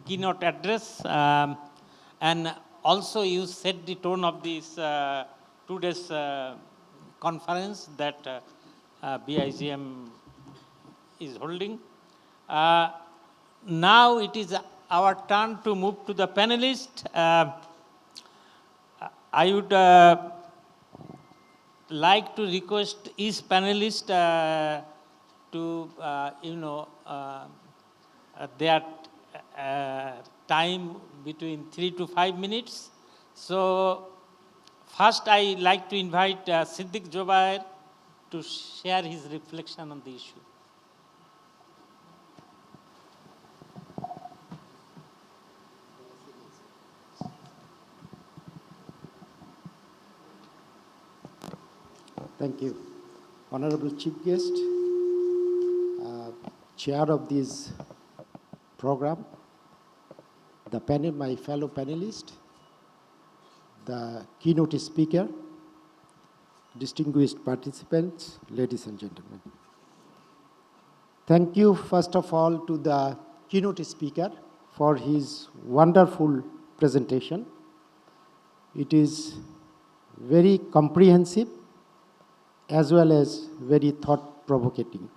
keynote address. And also you set the tone of this today's conference that BIGM is holding. Now it is our turn to move to the panelists. I would like to request each panelist to, their time between 3 to 5 minutes. So first I like to invite Siddiq Jobair to share his reflection on the issue. Thank you. Honorable Chief Guest, Chair of this program, the panel, my fellow panelists, the keynote speaker, distinguished participants, ladies and gentlemen. Thank you, first of all, to the keynote speaker for his wonderful presentation. It is very comprehensive as well as very thought-provoking.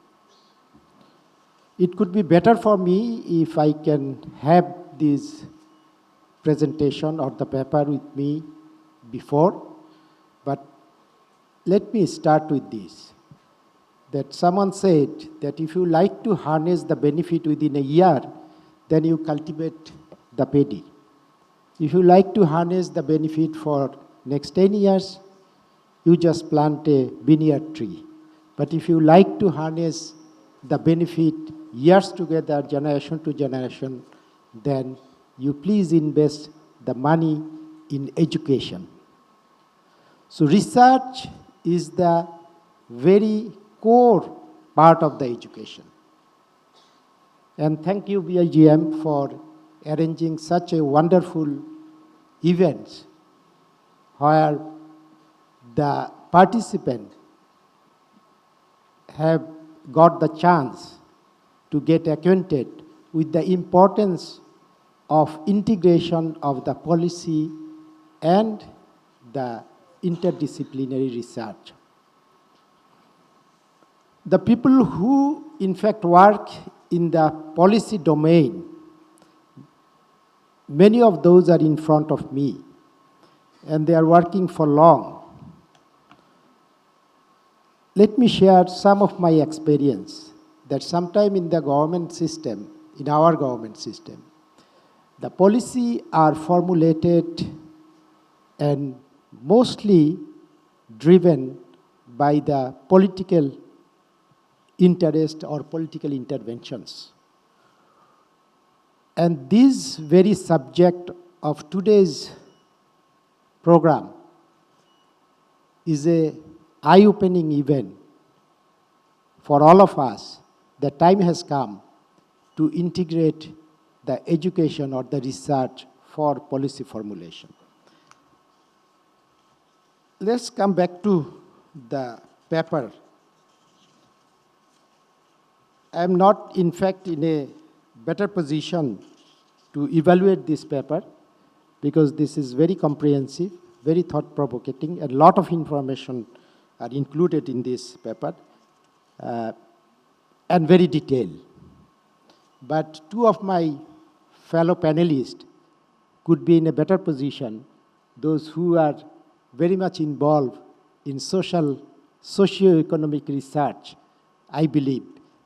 It could be better for me if I can have this presentation or the paper with me before, but let me start with this. That someone said that if you like to harness the benefit within a year, then you cultivate the paddy. If you like to harness the benefit for next 10 years, you just plant a vineyard tree. But if you like to harness the benefit years together, generation to generation, then you please invest the money in education. So research is the very core part of the education. And thank you, BIGM, for arranging such a wonderful event where the participants have got the chance to get acquainted with the importance of integration of the policy and the interdisciplinary research. The people who, in fact, work in the policy domain, many of those are in front of me, and they are working for long. Let me share some of my experience that sometime in the government system, in our government system, The policy are formulated and mostly driven by the political interest or political interventions. And this very subject of today's program is a eye-opening event for all of us. The time has come to integrate the education or the research for policy formulation. Let's come back to the paper. I am not, in fact, in a better position to evaluate this paper because this is very comprehensive, very thought-provoking, and a lot of information are included in this paper, and very detailed. But two of my fellow panelists could be in a better position, those who are very much involved in socio-economic research, I believe,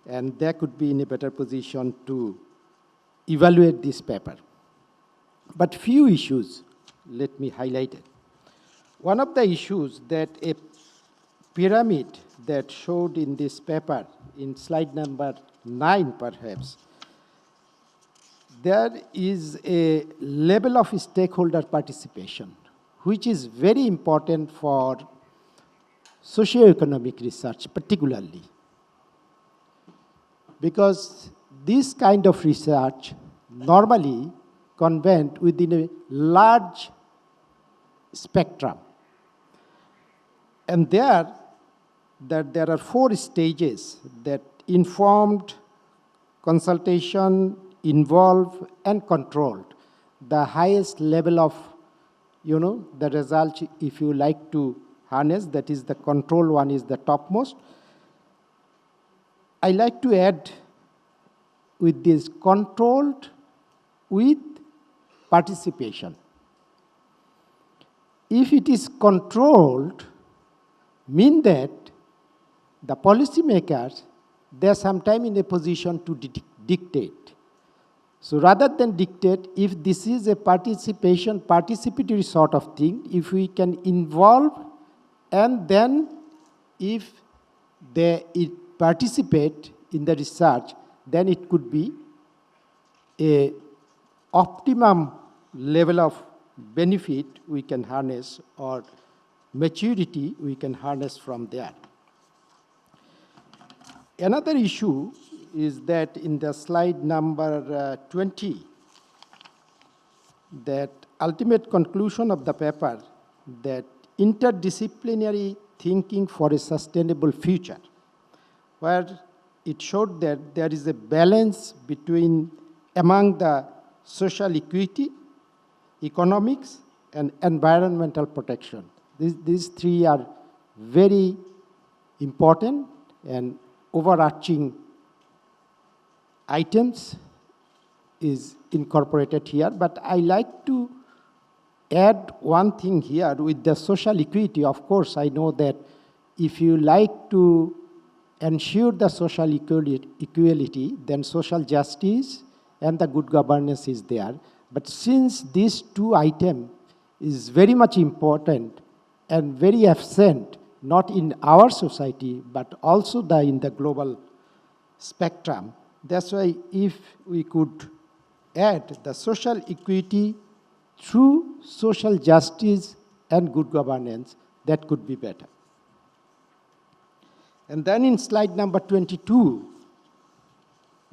and they could be in a better position to evaluate this paper. But few issues, let me highlight it. One of the issues that a pyramid that showed in this paper, in slide number 9 perhaps, there is a level of stakeholder participation, which is very important for socio-economic research particularly. Because this kind of research normally convened within a large spectrum. And there are 4 stages that informed, consultation, involved, and controlled. The highest level of, the result, if you like to harness, that is the control one is the topmost. I like to add with this controlled with participation. If it is controlled, mean that the policymakers, they are sometimes in a position to dictate. So rather than dictate, if this is a participatory sort of thing, if we can involve and then if they participate in the research, then it could be a optimum level of benefit we can harness or maturity we can harness from there. Another issue is that in the slide number 20, that ultimate conclusion of the paper, that interdisciplinary thinking for a sustainable future, where it showed that there is a balance among the social equity, economics, and environmental protection. These 3 are very important and overarching items is incorporated here, but I like to add one thing here with the social equity. Of course, I know that if you like to ensure the social equality, then social justice and the good governance is there. But since these 2 items is very much important and very absent, not in our society, but also in the global spectrum, that's why if we could add the social equity through social justice and good governance, that could be better. And then in slide number 22,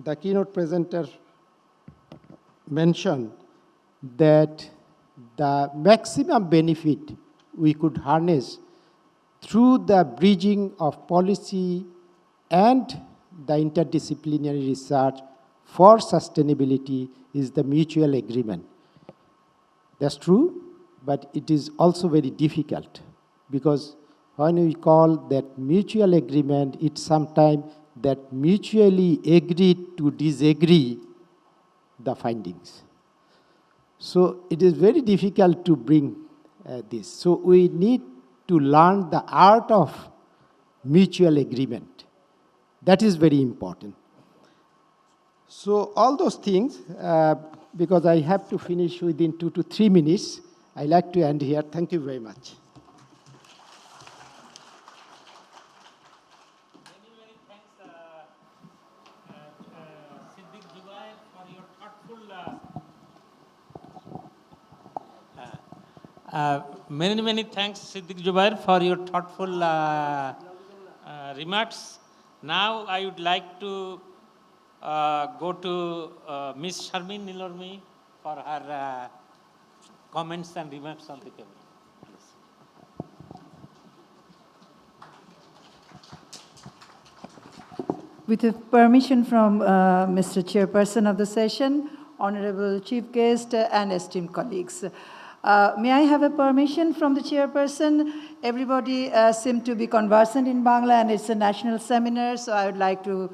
the keynote presenter mentioned that the maximum benefit we could harness through the bridging of policy and the interdisciplinary research for sustainability is the mutual agreement. That's true, but it is also very difficult because when we call that mutual agreement, it's sometimes that mutually agreed to disagree the findings. So it is very difficult to bring this. So we need to learn the art of mutual agreement. That is very important. So all those things, because I have to finish within 2 to 3 minutes, I like to end here. Thank you very much. Many thanks, Siddiq Jubair, for your thoughtful. Many thanks, Siddiq Jubair, for your thoughtful remarks. Now I would like to go to Ms. Sharmin Nilormi for her comments and remarks on the cabinet. With the permission from Mr. Chairperson of the session, Honorable Chief Guest and esteemed colleagues. May I have a permission from the Chairperson? Everybody seemed to be conversant in Bangla and it's a national seminar, so I would like to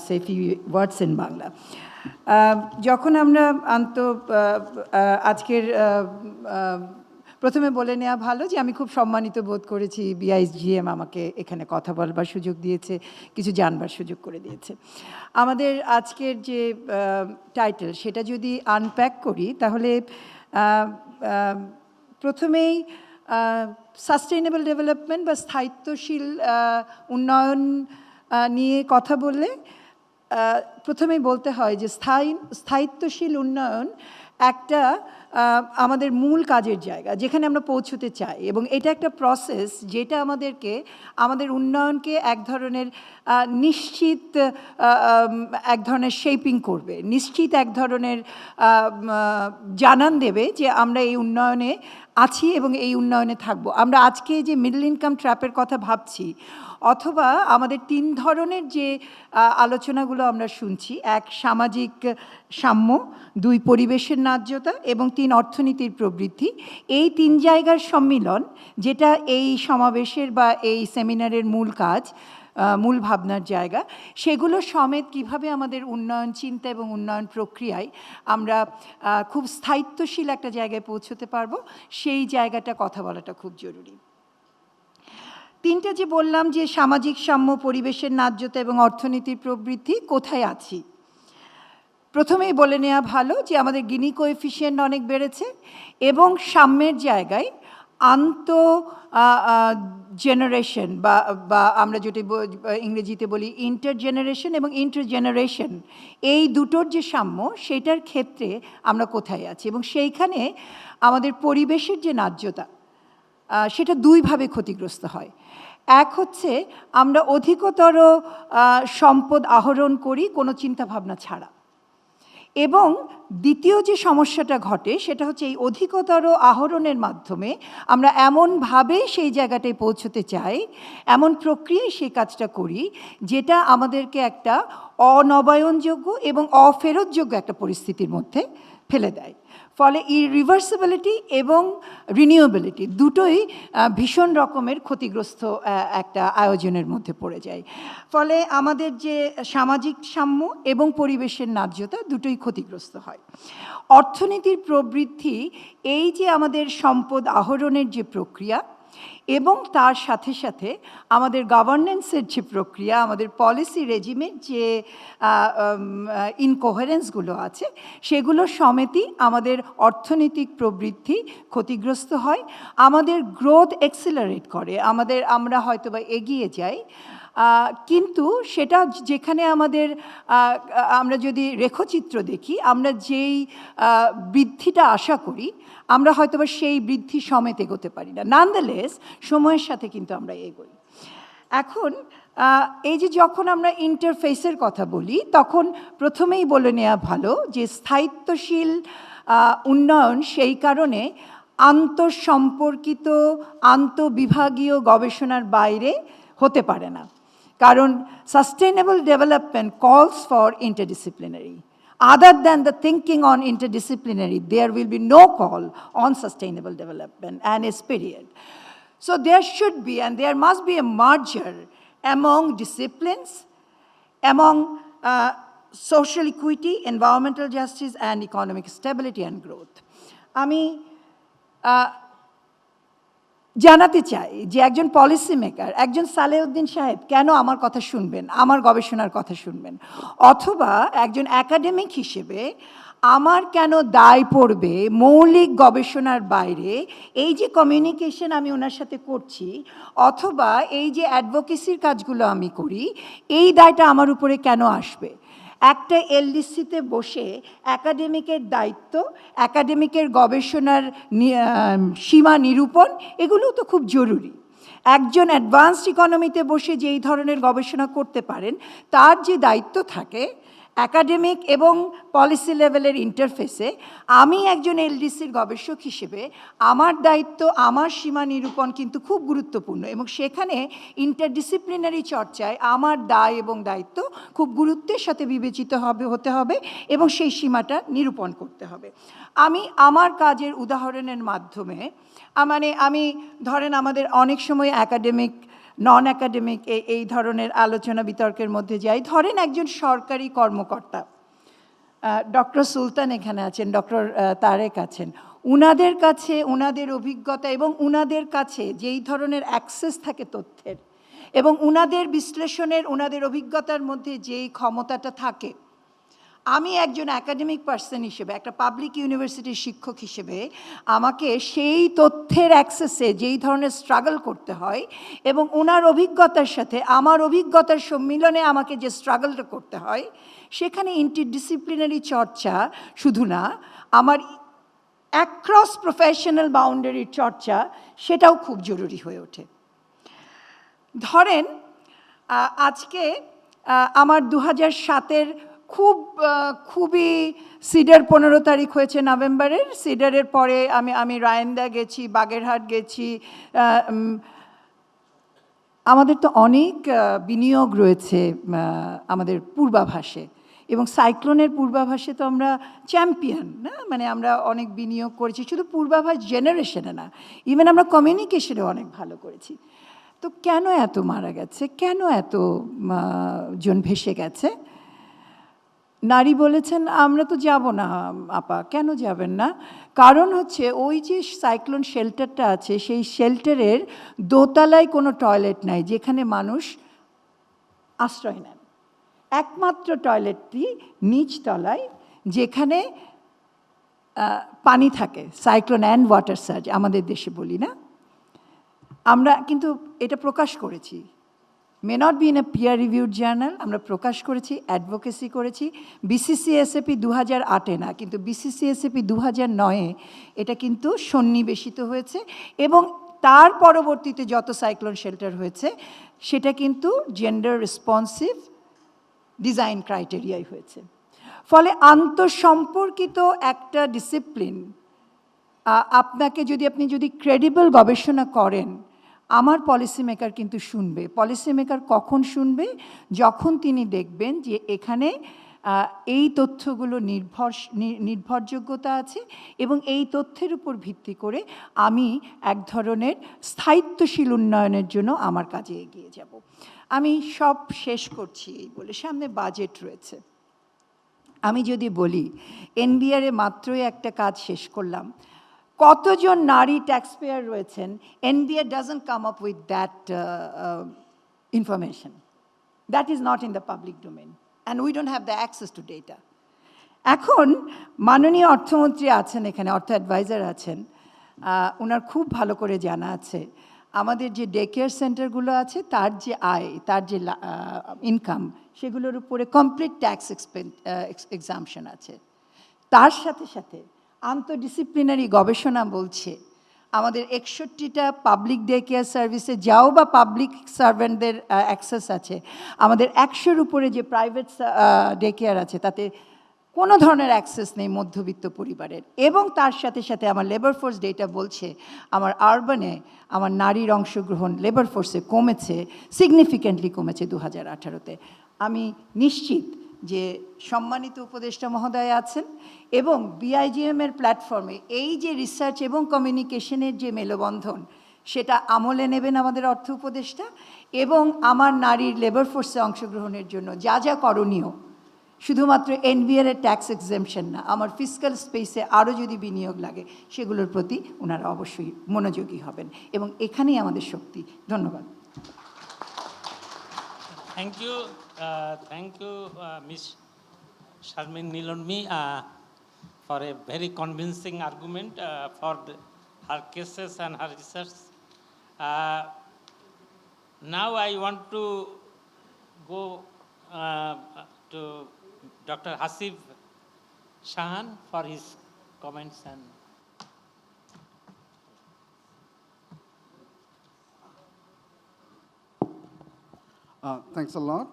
say a few words in Bangla. যখন আমরা আজকের প্রথমে বলে নেওয়া ভালো যে আমি খুব সম্মানিত বোধ করেছি BIGM আমাকে এখানে কথা বলবার সুযোগ দিয়েছে, কিছু জানবার সুযোগ করে দিয়েছে। আমাদের আজকের যে টাইটেল সেটা যদি আনপ্যাক করি তাহলে প্রথমেই সাস্টেইনেবল ডেভেলপমেন্ট বা স্থায়িত্বশীল উন্নয়ন নিয়ে কথা বললে প্রথমেই বলতে হয় যে স্থায়িত্বশীল উন্নয়ন একটা আমাদের মূল কাজের জায়গা যেখানে আমরা পৌঁছতে চাই এবং এটা একটা প্রসেস যেটা আমাদেরকে আমাদের উন্নয়নকে এক ধরনের নিশ্চিত এক ধরনের শেপিং করবে, নিশ্চিত এক ধরনের জানান দেবে যে আমরা এই উন্নয়নে আছি এবং এই উন্নয়নে থাকবো। আমরা আজকে যে মিডল ইনকাম ট্র্যাপের কথা ভাবছি অথবা আমাদের 3 ধরনের যে আলোচনাগুলো আমরা শুনছি, 1 সামাজিক সাম্য, 2 পরিবেশের ন্যায্যতা এবং 3 অর্থনীতির প্রবৃদ্ধি, এই 3 জায়গার সম্মিলন যেটা এই সমাবেশের বা এই সেমিনারের মূল কাজ, মূল ভাবনার জায়গা, সেগুলো সমেত কিভাবে আমাদের উন্নয়ন চিন্তা এবং উন্নয়ন প্রক্রিয়ায় আমরা খুব স্থায়িত্বশীল একটা জায়গায় পৌঁছতে পারবো, সেই জায়গাটা কথা বলাটা খুব জরুরি। 3টা যে বললাম যে সামাজিক সাম্য, পরিবেশের ন্যায্যতা এবং অর্থনীতির প্রবৃদ্ধি, কোথায় আছি? প্রথমেই বলে নেওয়া ভালো যে আমাদের গিনি কোএফিসিয়েন্ট অনেক বেড়েছে এবং সাম্যের জায়গায় জেনারেশন বা আমরা যেটা ইংরেজিতে বলি ইন্টারজেনারেশন এবং ইন্টারজেনারেশন, এই দুটোর যে সাম্য সেটার ক্ষেত্রে আমরা কোথায় আছি এবং সেইখানে আমাদের পরিবেশের যে ন্যায্যতা সেটা 2 ভাবে ক্ষতিগ্রস্ত হয়। এক হচ্ছে আমরা অধিকতর সম্পদ আহরণ করি কোনো চিন্তাভাবনা ছাড়া, এবং দ্বিতীয় যে সমস্যাটা ঘটে সেটা হচ্ছে এই অধিকতর আহরণের মাধ্যমে আমরা এমনভাবে সেই জায়গাটায় পৌঁছতে চাই, এমন প্রক্রিয়ায় সেই কাজটা করি যেটা আমাদেরকে একটা অনবায়নযোগ্য এবং অফেরতযোগ্য একটা পরিস্থিতির মধ্যে ফেলে দেয়। ফলে রিভার্সিবিলিটি এবং রিনিউয়েবিলিটি দুটোই ভীষণ রকমের ক্ষতিগ্রস্ত একটা আয়োজনের মধ্যে পড়ে যায়। ফলে আমাদের যে সামাজিক সাম্য এবং পরিবেশের ন্যায্যতা দুটোই ক্ষতিগ্রস্ত হয়। অর্থনীতির প্রবৃদ্ধি, এই যে আমাদের সম্পদ আহরণের যে প্রক্রিয়া এবং তার সাথে সাথে আমাদের গভর্নেন্সের যে প্রক্রিয়া, আমাদের পলিসি রেজিমের যে ইনকোহেরেন্সগুলো আছে, সেগুলো সমেতই আমাদের অর্থনৈতিক প্রবৃদ্ধি ক্ষতিগ্রস্ত হয়, আমাদের গ্রোথ এক্সিলারেট করে, আমরা হয়তোবা এগিয়ে যাই, কিন্তু সেটা যেখানে আমরা যদি রেখচিত্র দেখি, আমরা যেই বৃদ্ধিটা আশা করি আমরা হয়তোবা সেই বৃদ্ধি সমেত এগোতে পারি না। নানদলেস সময়ের সাথে কিন্তু আমরা এগোই। এখন এই যে যখন আমরা ইন্টারফেসের কথা বলি তখন প্রথমেই বলে নেওয়া ভালো যে স্থায়িত্বশীল উন্নয়ন সেই কারণে আন্তঃসম্পর্কিত আন্তঃবিভাগীয় গবেষণার বাইরে হতে পারে না, কারণ সাস্টেইনেবল ডেভেলপমেন্ট কলস for interdisciplinary. Other than the thinking on interdisciplinary, there will be no call on sustainable development and its period. So there should be and there must be a merger among disciplines, among social equity, environmental justice and economic stability and growth. আমি জানাতে চাই যে একজন policy maker, একজন সালেউদ্দিন সাহেব কেন আমার কথা শুনবেন, আমার গবেষণার কথা শুনবেন, অথবা একজন একাডেমিক হিসেবে আমার কেন দায় পড়বে মৌলিক গবেষণার বাইরে এই যে কমিউনিকেশন আমি ওনার সাথে করছি, অথবা এই যে অ্যাডভোকেসির কাজগুলো আমি করি, এই দায়টা আমার উপরে কেন আসবে। একটা এলডিসিতে বসে একাডেমিকের দায়িত্ব, একাডেমিকের গবেষণার সীমা নিরূপণ, এগুলোও তো খুব জরুরি। একজন অ্যাডভান্সড ইকোনমিতে বসে যেই ধরনের গবেষণা করতে পারেন, তার যে দায়িত্ব থাকে একাডেমিক এবং পলিসি লেভেলের ইন্টারফেসে, আমি একজন এলডিসির গবেষক হিসেবে আমার দায়িত্ব, আমার সীমা নিরূপণ কিন্তু খুব গুরুত্বপূর্ণ, এবং সেখানে ইন্টারডিসিপ্লিনারি চর্চায় আমার দায় এবং দায়িত্ব খুব গুরুত্বের সাথে বিবেচিত হতে হবে এবং সেই সীমাটা নিরূপণ করতে হবে। আমি আমার কাজের উদাহরণের মাধ্যমে আমি ধরেন আমাদের অনেক সময় একাডেমিক নন একাডেমিক এই ধরনের আলোচনা বিতর্কের মধ্যে যাই। ধরেন একজন সরকারি কর্মকর্তা, ডক্টর সুলতান এখানে আছেন, ডক্টর তারেক আছেন, উনাদের কাছে উনাদের অভিজ্ঞতা এবং উনাদের কাছে যেই ধরনের অ্যাক্সেস থাকে তথ্যের, এবং উনাদের বিশ্লেষণের, উনাদের অভিজ্ঞতার মধ্যে যেই ক্ষমতাটা থাকে, আমি একজন একাডেমিক পার্সন হিসেবে, একটা পাবলিক ইউনিভার্সিটির শিক্ষক হিসেবে আমাকে সেই তথ্যের অ্যাক্সেসে যেই ধরনের স্ট্রাগল করতে হয়, এবং ওনার অভিজ্ঞতার সাথে আমার অভিজ্ঞতার সম্মিলনে আমাকে যে স্ট্রাগলটা করতে হয়, সেখানে ইন্টারডিসিপ্লিনারি চর্চা শুধু না, আমার অ্যাক্রস প্রফেশনাল বাউন্ডারির চর্চা, সেটাও খুব জরুরি হয়ে ওঠে। ধরেন আজকে আমার 2007-এর খুবই সিডার 15 তারিখ হয়েছে নভেম্বরের। সিডারের পরে আমি রায়েন্দা গেছি, বাগেরহাট গেছি। আমাদের তো অনেক বিনিয়োগ রয়েছে আমাদের পূর্বাভাসে, এবং সাইক্লোনের পূর্বাভাসে তো আমরা চ্যাম্পিয়ন না, মানে আমরা অনেক বিনিয়োগ করেছি, শুধু পূর্বাভাস জেনারেশনে না, ইভেন আমরা কমিউনিকেশনে অনেক ভালো করেছি। তো কেন এত মারা গেছে, কেন এত জন ভেসে গেছে? নারী বলেছেন আমরা তো যাব না আপা। কেন যাবেন না? কারণ হচ্ছে ওই যে সাইক্লোন শেল্টারটা আছে, সেই শেল্টারের দোতলায় কোনো টয়লেট নাই যেখানে মানুষ আশ্রয় নেন। একমাত্র টয়লেটটি নিচতলায়, যেখানে পানি থাকে, সাইক্লোন অ্যান্ড ওয়াটার সার্জ আমাদের দেশে বলি না আমরা, কিন্তু এটা প্রকাশ করেছি। May not be in a peer reviewed journal, আমরা প্রকাশ করেছি, অ্যাডভোকেসি করেছি। BCCSAP 2008-এ না, কিন্তু BCCSAP 2009-এ এটা কিন্তু সন্নিবেশিত হয়েছে, এবং তার পরবর্তীতে যত সাইক্লোন শেল্টার হয়েছে সেটা কিন্তু জেন্ডার রেসপন্সিভ ডিজাইন ক্রাইটেরিয়াই হয়েছে। ফলে আন্তঃসম্পর্কিত একটা ডিসিপ্লিন, আপনি যদি ক্রেডিবল গবেষণা করেন, আমার পলিসি মেকার কিন্তু শুনবে। পলিসি মেকার কখন শুনবে? যখন তিনি দেখবেন যে এখানে এই তথ্যগুলো নির্ভরযোগ্যতা আছে, এবং এই তথ্যের উপর ভিত্তি করে আমি এক ধরনের স্থায়িত্বশীল উন্নয়নের জন্য আমার কাজে এগিয়ে যাব। আমি সব শেষ করছি এই বলে, সামনে বাজেট রয়েছে। আমি যদি বলি এনবিআরে মাত্রই একটা কাজ শেষ করলাম, কতজন নারী ট্যাক্স পেয়ার রয়েছেন, NBR doesn't come up with that information. That is not in the public domain, and we don't have the access to data. এখন মাননীয় অর্থমন্ত্রী আছেন এখানে, অর্থ অ্যাডভাইজার আছেন, ওনার খুব ভালো করে জানা আছে আমাদের যে ডে কেয়ার সেন্টারগুলো আছে, তার যে আয়, তার যে ইনকাম, সেগুলোর উপরে কমপ্লিট ট্যাক্স এক্সাম্পশন আছে। তার সাথে সাথে আন্তঃডিসিপ্লিনারি গবেষণা বলছে আমাদের 61টা পাবলিক ডে কেয়ার সার্ভিসে যাও বা পাবলিক সার্ভেন্টদের অ্যাক্সেস আছে, আমাদের 100-র উপরে যে প্রাইভেট ডে কেয়ার আছে তাতে কোনো ধরনের অ্যাক্সেস নেই মধ্যবিত্ত পরিবারের। এবং তার সাথে সাথে আমার লেবার ফোর্স ডেটা বলছে আমার আরবানে আমার নারীর অংশগ্রহণ লেবার ফোর্সে কমেছে, সিগনিফিক্যান্টলি কমেছে 2018-তে। আমি নিশ্চিত যে সম্মানিত উপদেষ্টা মহোদয় আছেন, এবং BIGM-এর প্ল্যাটফর্মে এই যে রিসার্চ এবং কমিউনিকেশনের যে মেলবন্ধন, সেটা আমলে নেবেন আমাদের অর্থ উপদেষ্টা, এবং আমার নারীর লেবার ফোর্সে অংশগ্রহণের জন্য যা যা করণীয় শুধুমাত্র এনবিআর এর ট্যাক্স এক্সেমশন না, আমার ফিসক্যাল স্পেসে আরও যদি বিনিয়োগ লাগে সেগুলোর প্রতি ওনারা অবশ্যই মনোযোগী হবেন, এবং এখানেই আমাদের শক্তি। ধন্যবাদ। Thank you, Ms. Sharmin Nilonmi, for a very convincing argument for her cases and her research. Now I want to go to Dr. Hasib Shahan for his comments and. Thanks a lot,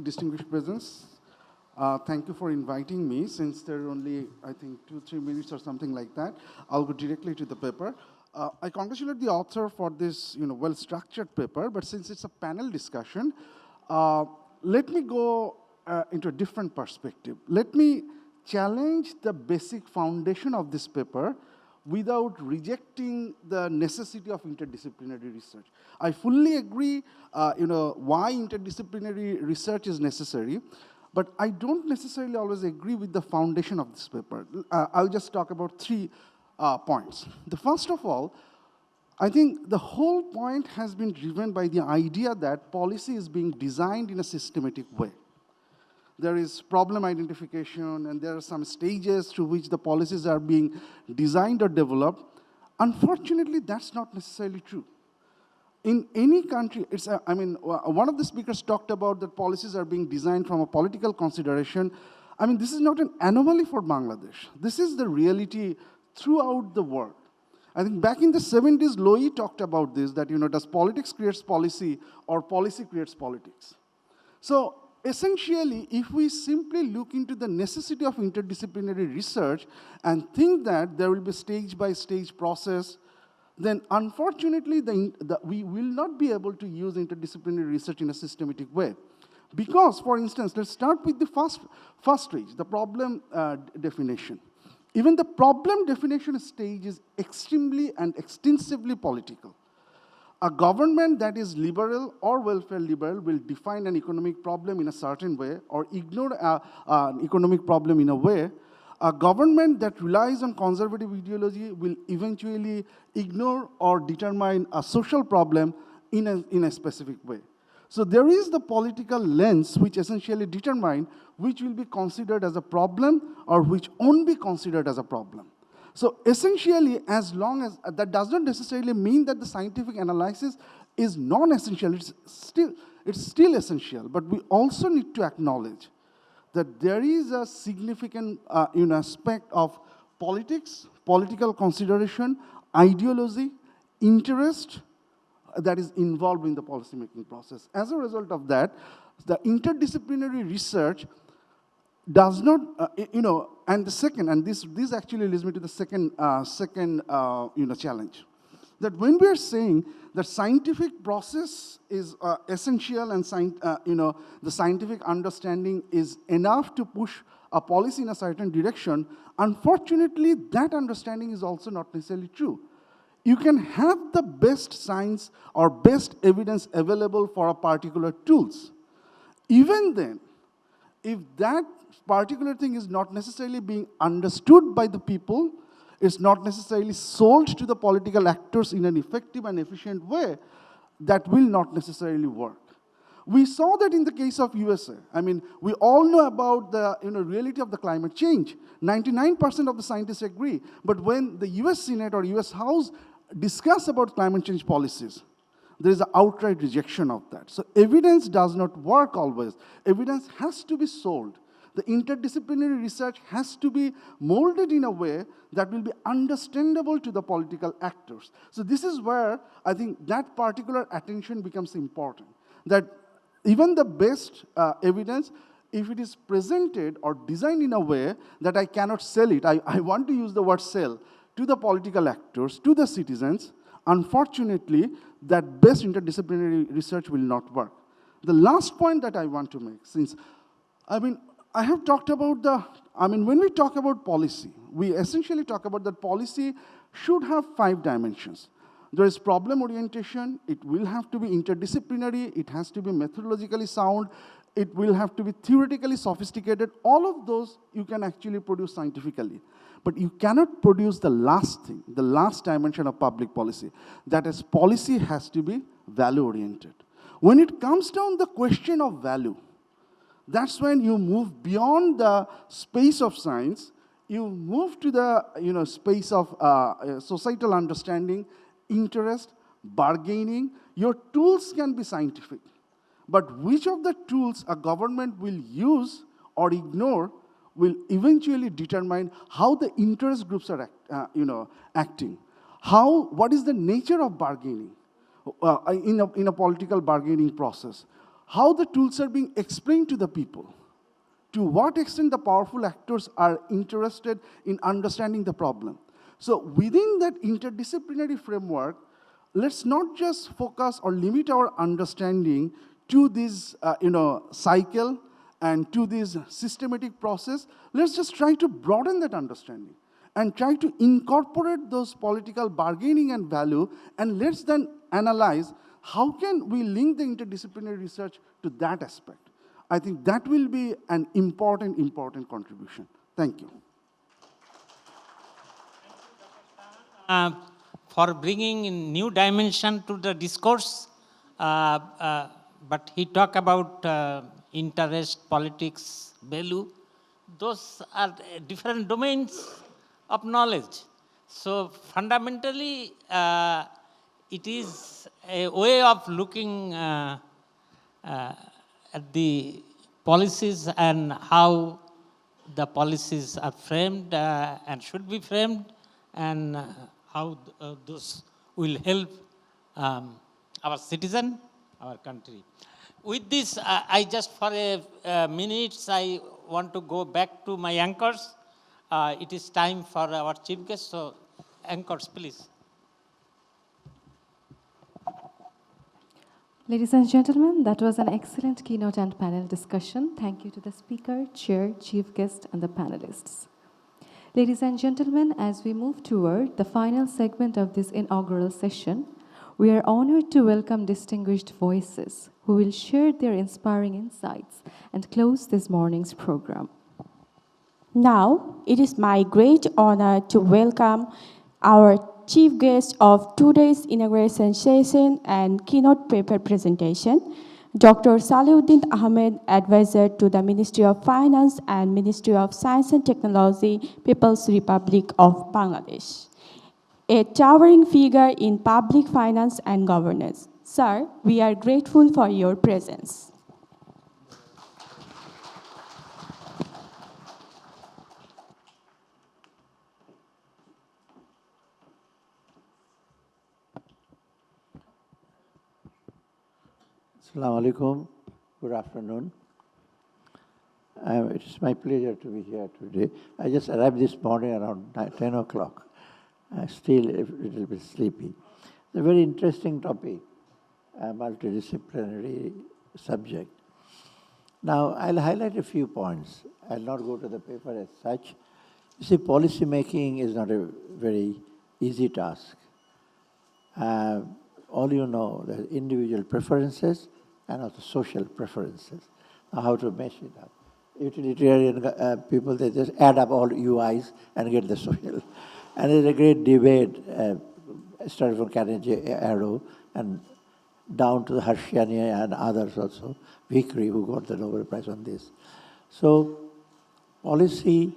distinguished presence. Thank you for inviting me. Since there are only, I think, 2-3 minutes or something like that, I'll go directly to the paper. I congratulate the author for this, well-structured paper. But since it's a panel discussion, let me go into a different perspective. Let me challenge the basic foundation of this paper without rejecting the necessity of interdisciplinary research. I fully agree, why interdisciplinary research is necessary, but I don't necessarily always agree with the foundation of this paper. I'll just talk about 3 points. The first of all, I think the whole point has been driven by the idea that policy is being designed in a systematic way. There is problem identification, and there are some stages through which the policies are being designed or developed. Unfortunately, that's not necessarily true. In any country, one of the speakers talked about that policies are being designed from a political consideration. This is not an anomaly for Bangladesh. This is the reality throughout the world. I think back in the 70s, Lowy talked about this, that, does politics creates policy or policy creates politics? So essentially, if we simply look into the necessity of interdisciplinary research and think that there will be stage-by-stage process, then unfortunately we will not be able to use interdisciplinary research in a systematic way. Because, for instance, let's start with the first stage, the problem definition. Even the problem definition stage is extremely and extensively political. A government that is liberal or welfare liberal will define an economic problem in a certain way or ignore an economic problem in a way. A government that relies on conservative ideology will eventually ignore or determine a social problem in a specific way. So there is the political lens which essentially determine which will be considered as a problem or which won't be considered as a problem. So essentially, as long as that does not necessarily mean that the scientific analysis is non-essential, it's still essential, but we also need to acknowledge that there is a significant aspect of politics, political consideration, ideology, interest that is involved in the policymaking process. As a result of that, the interdisciplinary research does not, and the second, and this actually leads me to the second challenge, that when we are saying that scientific process is essential and the scientific understanding is enough to push a policy in a certain direction, unfortunately, that understanding is also not necessarily true. You can have the best science or best evidence available for a particular tools. Even then, if that particular thing is not necessarily being understood by the people, it's not necessarily sold to the political actors in an effective and efficient way, that will not necessarily work. We saw that in the case of USA. We all know about the reality of the climate change. 99% of the scientists agree. But when the US Senate or US House discuss about climate change policies, there is an outright rejection of that. So evidence does not work always. Evidence has to be sold. The interdisciplinary research has to be molded in a way that will be understandable to the political actors. So this is where I think that particular attention becomes important. That even the best evidence, if it is presented or designed in a way that I cannot sell it, I want to use the word sell, to the political actors, to the citizens, unfortunately, that best interdisciplinary research will not work. The last point that I want to make, since, I have talked about when we talk about policy, we essentially talk about that policy should have 5 dimensions. There is problem orientation, it will have to be interdisciplinary, it has to be methodologically sound, it will have to be theoretically sophisticated. All of those you can actually produce scientifically. But you cannot produce the last thing, the last dimension of public policy. That is, policy has to be value-oriented. When it comes down the question of value, that's when you move beyond the space of science, you move to the space of societal understanding, interest, bargaining. Your tools can be scientific. But which of the tools a government will use or ignore will eventually determine how the interest groups are acting. What is the nature of bargaining in a political bargaining process? How the tools are being explained to the people. To what extent the powerful actors are interested in understanding the problem. So within that interdisciplinary framework, let's not just focus or limit our understanding to this cycle and to this systematic process. Let's just try to broaden that understanding and try to incorporate those political bargaining and value, and let's then analyze how can we link the interdisciplinary research to that aspect. I think that will be an important contribution. Thank you. For bringing in new dimension to the discourse, but he talked about interest, politics, value. Those are different domains of knowledge. So fundamentally, it is a way of looking at the policies and how the policies are framed and should be framed, and how those will help our citizen, our country. With this, I just for a minute, I want to go back to my anchors. It is time for our chief guest, so anchors, please. Ladies and gentlemen, that was an excellent keynote and panel discussion. Thank you to the speaker, chair, chief guest, and the panelists. Ladies and gentlemen, as we move toward the final segment of this inaugural session, we are honored to welcome distinguished voices who will share their inspiring insights and close this morning's program. Now, it is my great honor to welcome our chief guest of today's inauguration session and keynote paper presentation, Dr. Salehuddin Ahmed, advisor to the Ministry of Finance and Ministry of Science and Technology, People's Republic of Bangladesh. A towering figure in public finance and governance. Sir, we are grateful for your presence. Assalamu alaikum. Good afternoon. It is my pleasure to be here today. I just arrived this morning around 10 o'clock. Still a little bit sleepy. It's a very interesting topic, a multidisciplinary subject. Now, I'll highlight a few points. I'll not go to the paper as such. You see, policy making is not a very easy task. All you know, the individual preferences and also social preferences. Now, how to mesh it up. Utilitarian people, they just add up all UIs and get the social. And there's a great debate, started from Carnegie Arrow and down to the Harshiani and others also, Vickery, who got the Nobel Prize on this. So policy,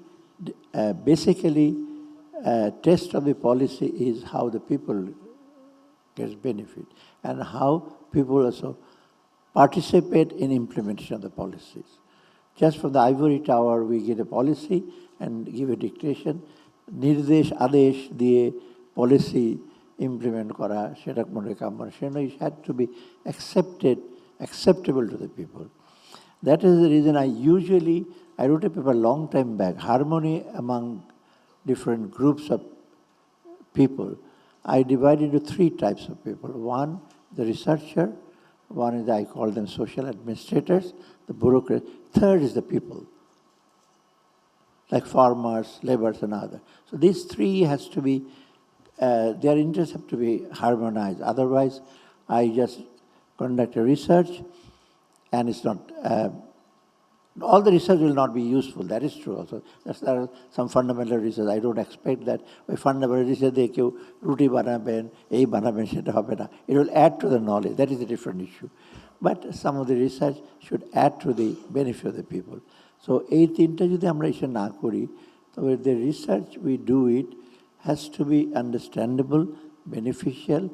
basically, test of the policy is how the people get benefit and how people also participate in implementation of the policies. Just from the ivory tower, we get a policy and give a dictation. Nirdesh, Adesh, the policy implement kora, shetak mone kamar, it had to be acceptable to the people. That is the reason I wrote a paper a long time back, harmony among different groups of people. I divide into three types of people. One, the researcher. One is, I call them social administrators, the bureaucrats. Third is the people, like farmers, laborers, and others. So these three has to be, their interests have to be harmonized. Otherwise, I just conduct a research, and it's not All the research will not be useful, that is true also. There are some fundamental research. I don't expect that ওই fundamental research দিয়ে কেউ রুটি বানাবেন, এই বানাবেন, সেটা হবে না. It will add to the knowledge, that is a different issue. But some of the research should add to the benefit of the people. So এই তিনটা যদি আমরা এসে না করি, তবে the research we do it has to be understandable, beneficial,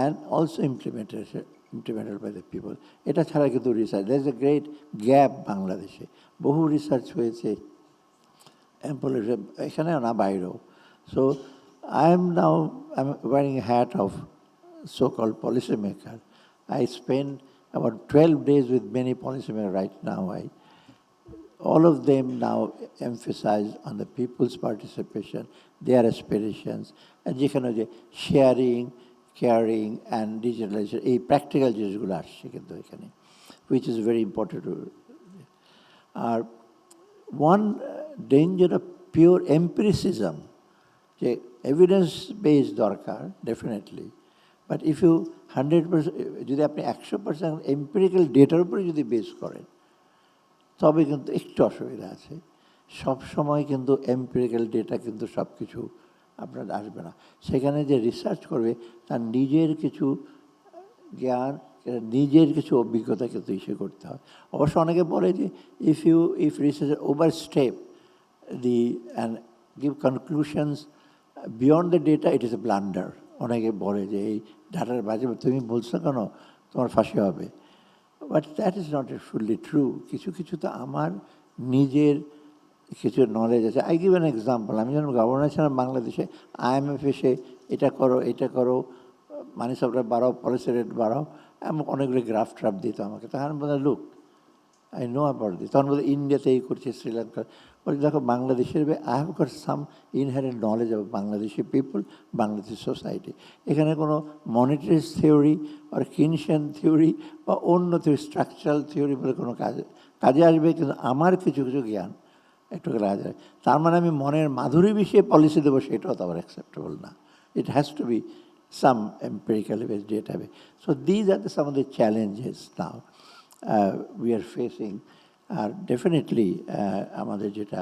and also implemented by the people. এটা ছাড়া কিন্তু research, there is a great gap বাংলাদেশে. বহু রিসার্চ হয়েছে এখানেও না বাইরেও. So I'm wearing a hat of so-called policymaker. I spend about 12 days with many policymakers right now. All of them now emphasize on the people's participation, their aspirations, and যেখানে যে sharing, caring, and digitalization, এই practical জিনিসগুলো আসছে কিন্তু এখানে, which is very important. R one danger of pure empiricism, যে evidence based দরকার definitely, but if you 100%, যদি আপনি 100% empirical ডেটার উপরে যদি বেস করেন, তবে কিন্তু একটু অসুবিধা আছে. সব সময় কিন্তু এম্পিরিক্যাল ডেটা কিন্তু সব কিছু আপনার আসবে না. সেখানে যে রিসার্চ করবে তার নিজের কিছু জ্ঞান, নিজের কিছু অভিজ্ঞতা কিন্তু ইস্যু করতে হয়. অবশ্য অনেকে বলে যে if research overstep and give conclusions beyond the data, it is a blunder. অনেকে বলে যে এই ডাটার বাজে তুমি বলছো কেন, তোমার ফাঁসি হবে. But that is not fully true. কিছু তো আমার নিজের কিছু নলেজ আছে. I give an example. আমি যখন গভর্নর ছিলাম বাংলাদেশে, IMF এসে এটা করো, মানি সাপ্লাই বাড়াও, পলিসি রেট বাড়াও, এমন অনেকগুলো গ্রাফ ট্রাফ দিত আমাকে. তখন বলে look, I know about this. তখন বলে ইন্ডিয়াতে এই করছে, শ্রীলঙ্কা. বলে দেখো বাংলাদেশের, I have got some inherent knowledge of Bangladeshi people, Bangladeshi society. এখানে কোনো মনিটারি থিওরি আর কিনশন থিওরি বা অন্য স্ট্রাকচারাল থিওরি বলে কোনো কাজে আসবে, কিন্তু আমার কিছু জ্ঞান একটু কাজে আসবে. তার মানে আমি মনের মাধুরী বিষয়ে পলিসি দেবো, সেটাও তো আবার অ্যাকসেপ্টেবল না. It has to be some empirically based data. So these are some of the challenges now we are facing. আর ডেফিনেটলি আমাদের যেটা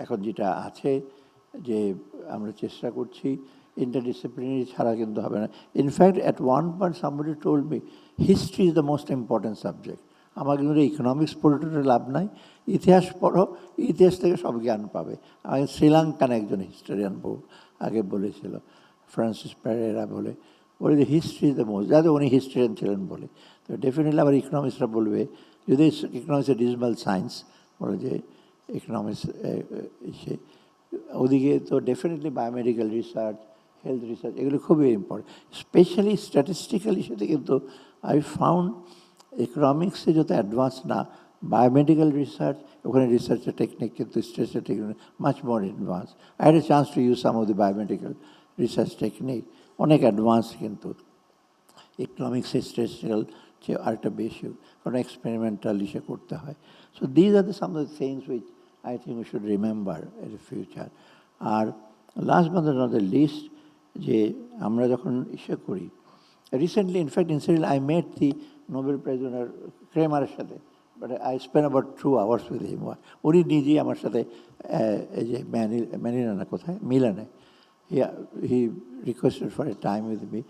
এখন যেটা আছে, যে আমরা চেষ্টা করছি ইন্টারডিসিপ্লিনারি ছাড়া কিন্তু হবে না. In fact at one point somebody told me history is the most important subject. আমার কিন্তু ইকোনমিক্স পড়ে লাভ নাই, ইতিহাস পড়ো, ইতিহাস থেকে সব জ্ঞান পাবে. আমাকে শ্রীলঙ্কান একজন হিস্টোরিয়ান আগে বলেছিল, ফ্রান্সিস প্যারেরা বলে যে হিস্ট্রি ইজ দ্য মোস্ট, যাতে উনি হিস্টোরিয়ান ছিলেন বলে. তো ডেফিনেটলি আবার ইকোনমিক্সরা বলবে, যদি ইকোনমিক্স এ ডিজিটাল সায়েন্স বলে যে ইকোনমিক্স সে ওদিকে, তো definitely biomedical research, health research, এগুলো খুবই ইম্পর্টেন্ট. স্পেশালি স্ট্যাটিস্টিক্যাল ইস্যুতে কিন্তু আই ফাউন্ড ইকোনমিক্সে যত অ্যাডভান্স না, বায়োমেডিক্যাল রিসার্চ, ওখানে রিসার্চের টেকনিক কিন্তু statistical technique much more advance. I had a chance to use some of the biomedical research technique, অনেক অ্যাডভান্স কিন্তু ইকোনমিক্সে স্ট্যাটিস্টিক্যাল যে আরেকটা বেশি কোনো এক্সপেরিমেন্টাল ইসে করতে হয়. So these are the some of the things which I think we should remember in the future. আর last but not the least, যে আমরা যখন ইসে করি recently, in fact incident I met the Nobel prize winner ক্রেমারের সাথে, but I spend about 2 hours with him. উনি নিজেই আমার সাথে এই যে ম্যানিলানা কোথায় মিলানে, he requested for a time with me.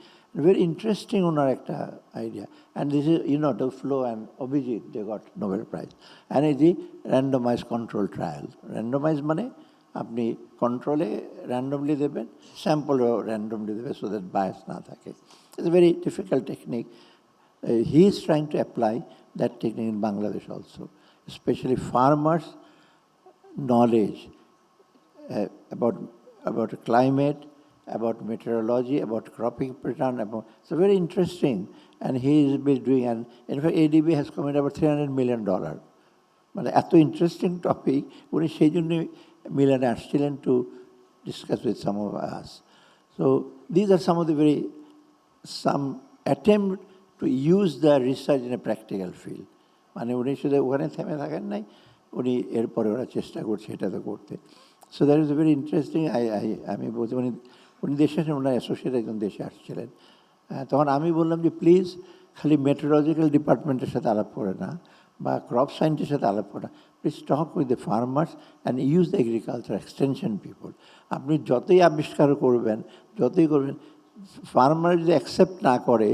Very interesting ওনার একটা idea. And this is, Duflo and Abhijit, they got Nobel Prize. And it's the randomized control trial. Randomized মানে আপনি কন্ট্রোলে র্যান্ডমলি দেবেন, স্যাম্পলও র্যান্ডমলি দেবে, so that bias না থাকে. It's a very difficult technique. He is trying to apply that technique in Bangladesh also, especially farmers' knowledge about climate, about meteorology, about cropping pattern, so very interesting. And he is doing, and in fact ADB has committed about $300 million. মানে এত interesting topic, উনি সেই জন্যই মিলানে আসছিলেন to discuss with some of us. So these are some of the some attempt to use the research in a practical field. মানে উনি শুধু ওখানে থেমে থাকেন নাই, উনি এরপরে ওরা চেষ্টা করছে এটাতে করতে. So that is a very interesting. আমি বলছি উনি দেশে আসেন, ওনার অ্যাসোসিয়েট একজন দেশে আসছিলেন. তখন আমি বললাম যে প্লিজ খালি মেট্রোলজিক্যাল ডিপার্টমেন্টের সাথে আলাপ করে না, বা ক্রপ সায়েন্টিস্টের সাথে আলাপ করা, please talk with the farmers and use the agriculture extension people. আপনি যতই আবিষ্কার করবেন, যতই করবেন, ফার্মার যদি অ্যাকসেপ্ট না করে,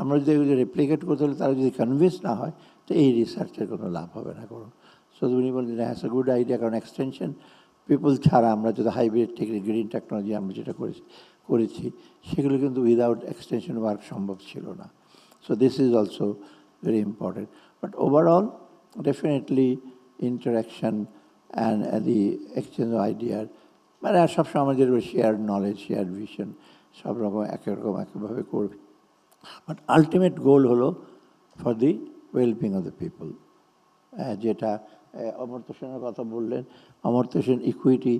আমরা যদি রেপ্লিকেট করতে হলে তারা যদি কনভিন্স না হয়, তো এই রিসার্চের কোনো লাভ হবে না কোনো। সো উনি বললেন হ্যাঁ, ইটস এ গুড আইডিয়া, কারণ এক্সটেনশন পিপল ছাড়া আমরা যদি হাইব্রিড টেকনিক, গ্রিন টেকনোলজি আমরা যেটা করেছি সেগুলো কিন্তু উইদাউট এক্সটেনশন ওয়ার্ক সম্ভব ছিল না। So this is also very important. But overall definitely interaction and the exchange of আইডিয়ার, মানে সবসময় আমাদের শেয়ার নলেজ, শেয়ার ভিশন, সব রকম একভাবে করবে। বাট আলটিমেট গোল হলো for the wellbeing of the people. যেটা অমর্ত্য সেনের কথা বললেন, অমর্ত্য সেন ইকুইটি,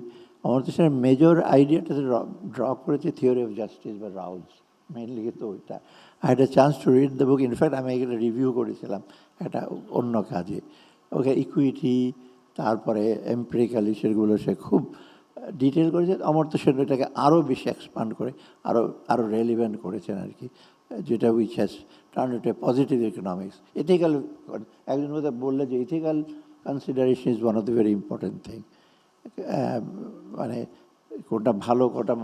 অমর্ত্য সেনের মেজর আইডিয়াটা ড্র করেছে থিওরি অফ জাস্টিস বা রাউলস, মেনলি তো ওইটা। I had a chance to read the book, in fact আমি এখানে রিভিউ করেছিলাম একটা অন্য কাজে। ওকে ইকুইটি, তারপরে এমপিরিক্যালি সেগুলো সে খুব ডিটেল করেছে। অমর্ত্য সেন এটাকে আরও বেশি এক্সপান্ড করে আরও রেলিভেন্ট করেছেন আর কি, যেটা which has turn into A positive economics. Ethical, একজন বোধ বললে যে ethical consideration is one of the very important thing. মানে কোনটা ভালো কোনটা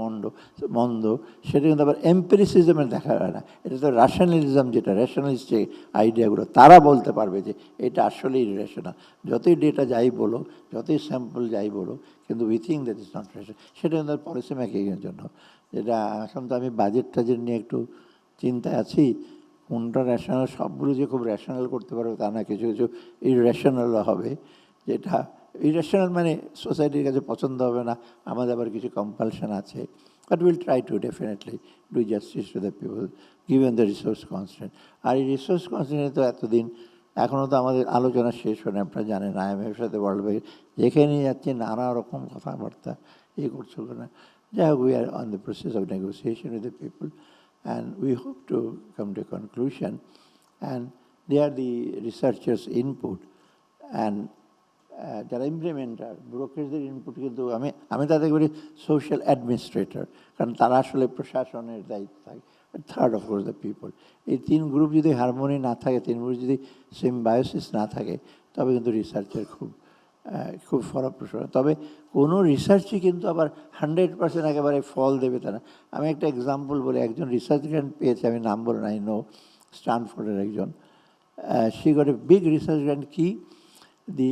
মন্দ সেটা কিন্তু আবার এম্পিরিসিজমের দেখা যায় না, এটা তো রেশনালিজম, যেটা রেশনালিস্ট যে আইডিয়াগুলো তারা বলতে পারবে যে এটা আসলেই রেশনাল। যতই ডেটা যাই বলো, যতই স্যাম্পল যাই বলো, কিন্তু we think that is not rational. সেটা কিন্তু পলিসি মেকিংয়ের জন্য, যেটা এখন তো আমি বাজেট টাজেট নিয়ে একটু চিন্তায় আছি, কোনটা রেশনাল, সবগুলো যে খুব রেশনাল করতে পারবে তা না, কিছু কিছু ইরেশনালও হবে, যেটা ইরেশনাল মানে সোসাইটির কাছে পছন্দ হবে না, আমাদের আবার কিছু কম্পালশন আছে। But will try to definitely do justice to the people given the resource constant. আর এই রিসোর্স কনস্ট্যান্টে তো এতদিন এখনও তো আমাদের আলোচনা শেষ হয় না, আপনারা জানেন IMF সাথে ওয়ার্ল্ড ব্যাংক যেখানে যাচ্ছে নানা রকম কথাবার্তা করছিল না। যাই হোক, we are on the process of negotiation with the people and we hope to come to a conclusion, and they are the researchers' input and যারা ইমপ্লিমেন্টার ব্রোকারদের ইনপুট, কিন্তু আমি তাদের বলি সোশ্যাল অ্যাডমিনিস্ট্রেটর, কারণ তারা আসলে প্রশাসনের দায়িত্ব থাকে। Third of course the people. এই তিন গ্রুপ যদি হারমোনি না থাকে, তিন গ্রুপ যদি সিম্বায়োসিস না থাকে, তবে কিন্তু রিসার্চের খুব ফলপ্রসূ। তবে কোনো রিসার্চই কিন্তু আবার 100% একেবারে ফল দেবে তা না। আমি একটা এক্সাম্পল বলি, একজন রিসার্চ গ্র্যান্ট পেয়েছে, আমি নাম বলে নাই, নো, স্ট্যানফোর্ডের একজন, she got a big research grant, কি দি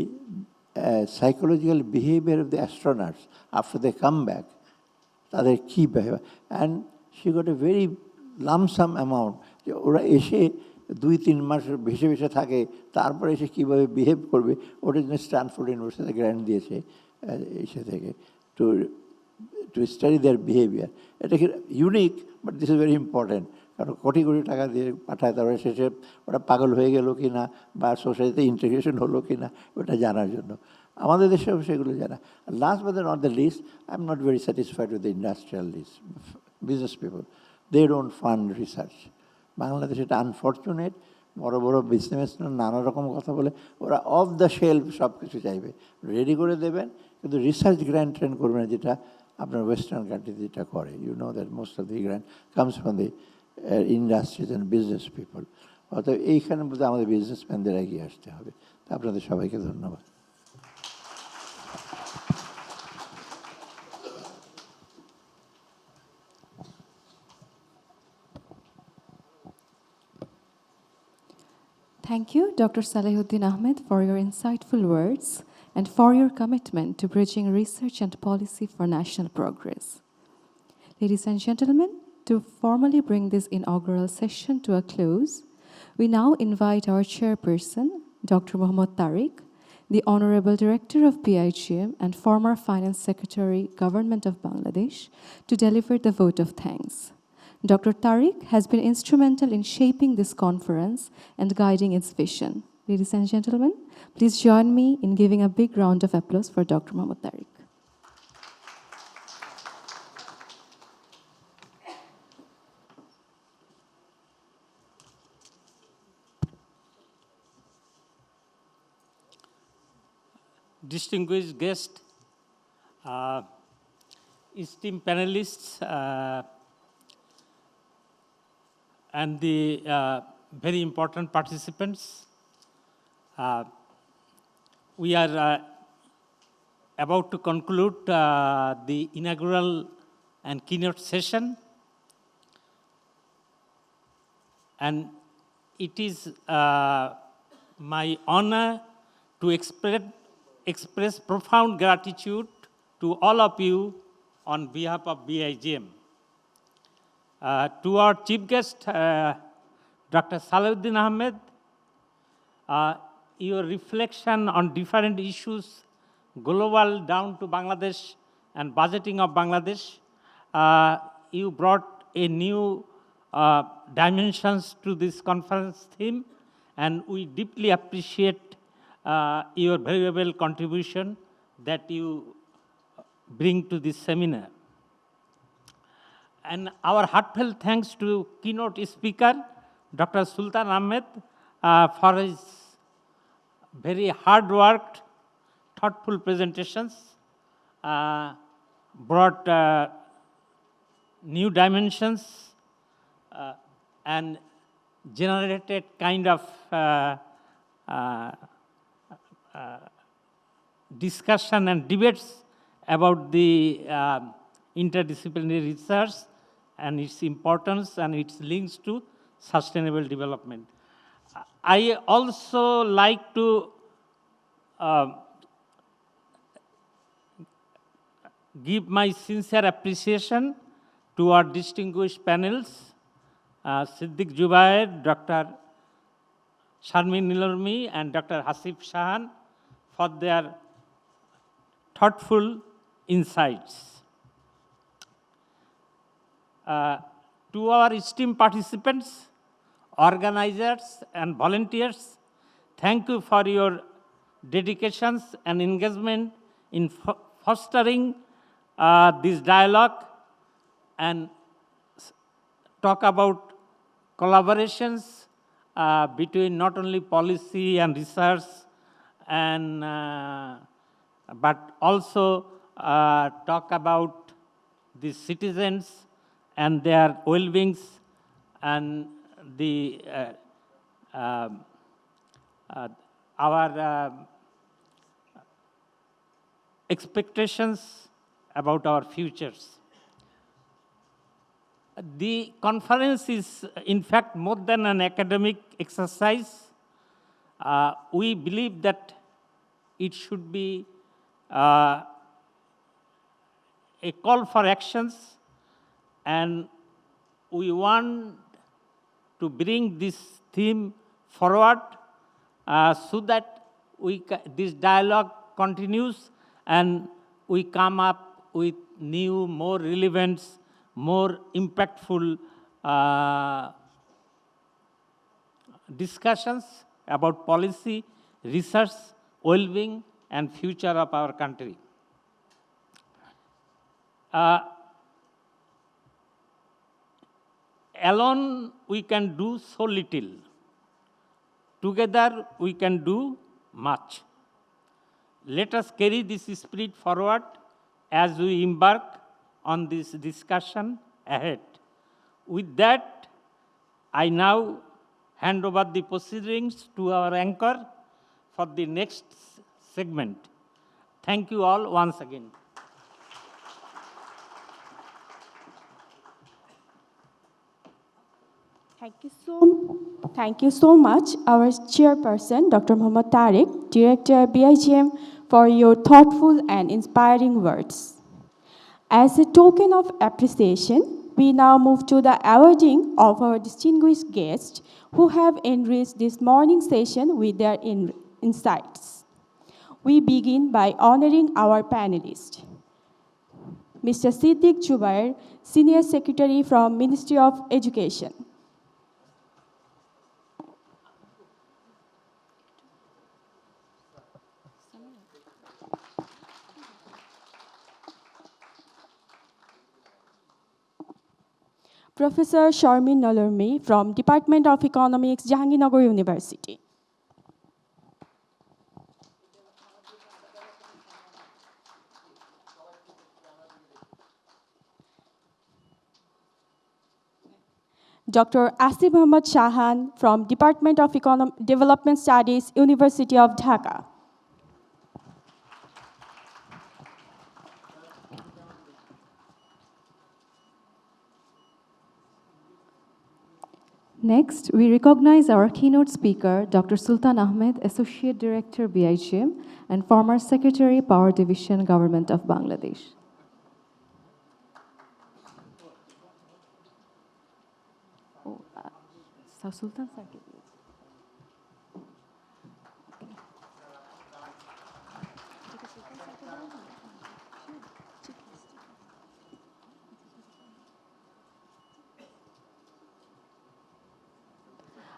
psychological behavior of the astronauts after they come back, তাদের কী behaviour, and she got a very lump sum amount, যে ওরা এসে 2-3 মাস ভেসে ভেসে থাকে, তারপরে এসে কীভাবে বিহেভ করবে, ওটার জন্য স্ট্যানফোর্ড ইউনিভার্সিটি গ্র্যান্ট দিয়েছে এসে থেকে টু স্টাডি দেয়ার বিহেভিয়ার। এটা কি unique, but this is very important, কারণ কোটি কোটি টাকা দিয়ে পাঠায়, তারপরে শেষে ওরা পাগল হয়ে গেল কি না, বা সোসাইটিতে ইন্টিগ্রেশন হলো কি না, ওটা জানার জন্য। আমাদের দেশেও সেগুলো জানা। Last but not the least, I am not very satisfied with the industrialist business people, they don't fund research. বাংলাদেশে এটা আনফর্চুনেট, বড় বড় বিজনেসম্যান নানা রকম কথা বলে, ওরা অফ দ্য শেলফ সব কিছু চাইবে, রেডি করে দেবেন, কিন্তু রিসার্চ গ্র্যান্ট ট্রেন্ড করবেন না, যেটা আপনার ওয়েস্টার্ন কান্ট্রিতে যেটা করে। You know that most of the grant comes from the industries and business people. অর্থাৎ এইখানে বোধ হয় আমাদের বিজনেসম্যানদের এগিয়ে আসতে হবে। তা আপনাদের সবাইকে ধন্যবাদ। Thank you, Dr. Salehuddin Ahmed, for your insightful words and for your commitment to bridging research and policy for national progress. Ladies and gentlemen, to formally bring this inaugural session to a close, we now invite our chairperson, Dr. Mohammad Tariq, the Honorable Director of BIGM and former Finance Secretary, Government of Bangladesh, to deliver the vote of thanks. Dr. Tariq has been instrumental in shaping this conference and guiding its vision. Ladies and gentlemen, please join me in giving a big round of applause for Dr. Mohammad Tariq. Distinguished guest, esteemed panelists, and the very important participants. Uh, we are about to conclude the inaugural and keynote session. And it is my honor to express profound gratitude to all of you on behalf of BIGM. To our chief guest, Dr. Salehuddin Ahmed, your reflection on different issues, global down to Bangladesh and budgeting of Bangladesh, you brought a new dimensions to this conference theme, and we deeply appreciate your valuable contribution that you bring to this seminar. And our heartfelt thanks to keynote speaker, Dr. Sultan Ahmed, for his very hard-worked, thoughtful presentations, brought new dimensions and generated kind of discussion and debates about the interdisciplinary research and its importance and its links to sustainable development. I also like to give my sincere appreciation to our distinguished panels, Siddiq Jubair, Dr. Sharmin Nilormi, and Dr. Hasif Shahan for their thoughtful insights. To our esteemed participants, organizers, and volunteers, thank you for your dedications and engagement in fostering this dialogue and talk about collaborations between not only policy and research, and but also talk about the citizens and their well-beings and the our expectations about our futures. The conference is, in fact, more than an academic exercise. We believe that it should be a call for actions, and we want to bring this theme forward so that this dialogue continues and we come up with new, more relevant, more impactful discussions about policy, research, well-being, and future of our country. Alone, we can do so little. Together, we can do much. Let us carry this spirit forward as we embark on this discussion ahead. With that, I now hand over the proceedings to our anchor for the next segment. Thank you all once again. Thank you so much, our chairperson, Dr. Muhammad Tariq, Director BIGM, for your thoughtful and inspiring words. As a token of appreciation, we now move to the awarding of our distinguished guests who have enriched this morning session with their insights. We begin by honoring our panelists. Mr. Siddiq Jubair, Senior Secretary from Ministry of Education. Professor Sharmin Nalurmi from Department of Economics, Jahangirnagar University. Dr. Asif Muhammad Shahan from Department of Development Studies, University of Dhaka. Next, we recognize our keynote speaker, Dr. Sultan Ahmed, Associate Director, BIGM, and former Secretary, Power Division, Government of Bangladesh. Sultan sir.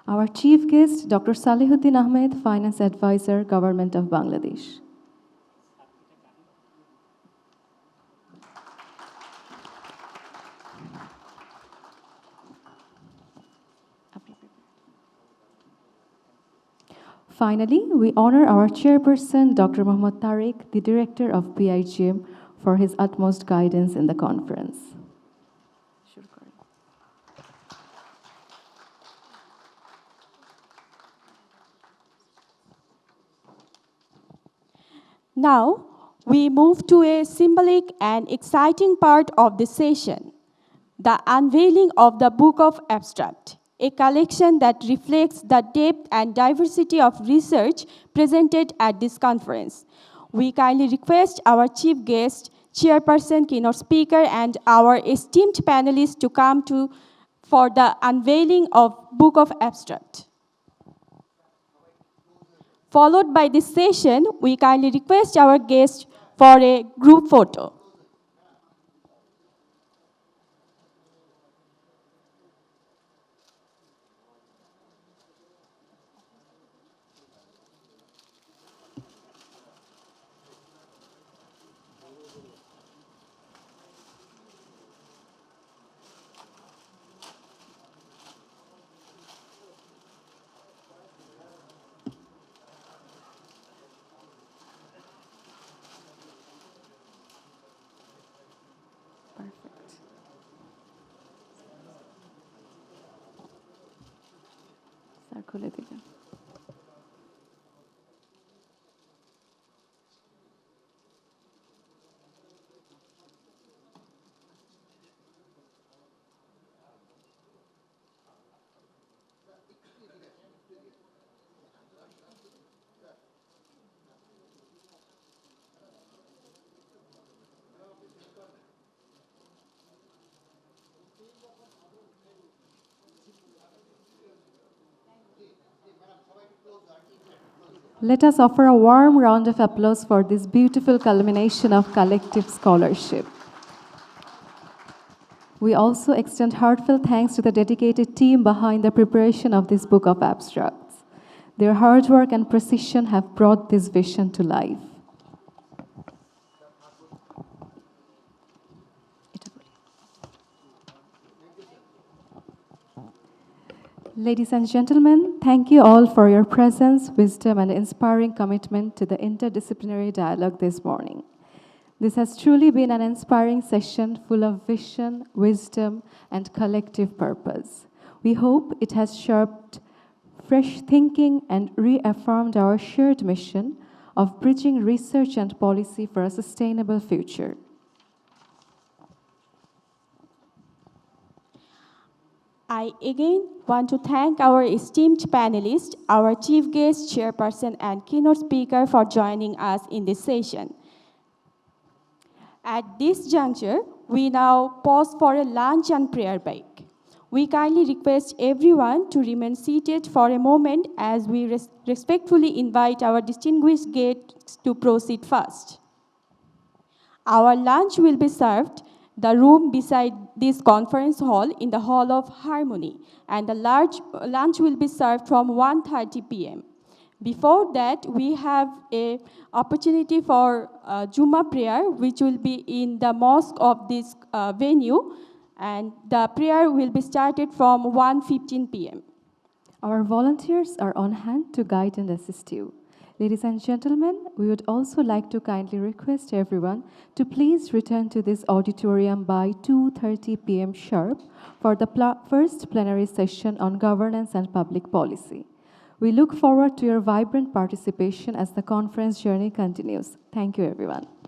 Our chief guest, Dr. Salehuddin Ahmed, Finance Advisor, Government of Bangladesh. Finally, we honor our chairperson, Dr. Mohammad Tariq, the director of BIGM, for his utmost guidance in the conference. Now, we move to a symbolic and exciting part of the session, the unveiling of the Book of Abstract, a collection that reflects the depth and diversity of research presented at this conference. We kindly request our chief guest, chairperson, keynote speaker, and our esteemed panelists to come for the unveiling of Book of Abstract. Followed by this session, we kindly request our guests for a group photo. খুলে দিলেন। Let us offer a warm round of applause for this beautiful culmination of collective scholarship. We also extend heartfelt thanks to the dedicated team behind the preparation of this book of abstracts. Their hard work and precision have brought this vision to life. Ladies and gentlemen, thank you all for your presence, wisdom, and inspiring commitment to the interdisciplinary dialogue this morning. This has truly been an inspiring session full of vision, wisdom, and collective purpose. We hope it has sharpened fresh thinking and reaffirmed our shared mission of bridging research and policy for a sustainable future. I again want to thank our esteemed panelists, our chief guest, chairperson, and keynote speaker for joining us in this session. At this juncture, we now pause for a lunch and prayer break. We kindly request everyone to remain seated for a moment as we respectfully invite our distinguished guests to proceed first. Our lunch will be served the room beside this conference hall in the Hall of Harmony, and the lunch will be served from 1:30 p.m. Before that, we have an opportunity for Juma prayer, which will be in the mosque of this venue, and the prayer will be started from 1:15 p.m. Our volunteers are on hand to guide and assist you. Ladies and gentlemen, we would also like to kindly request everyone to please return to this auditorium by 2:30 p.m. sharp for the first plenary session on governance and public policy. We look forward to your vibrant participation as the conference journey continues. Thank you, everyone.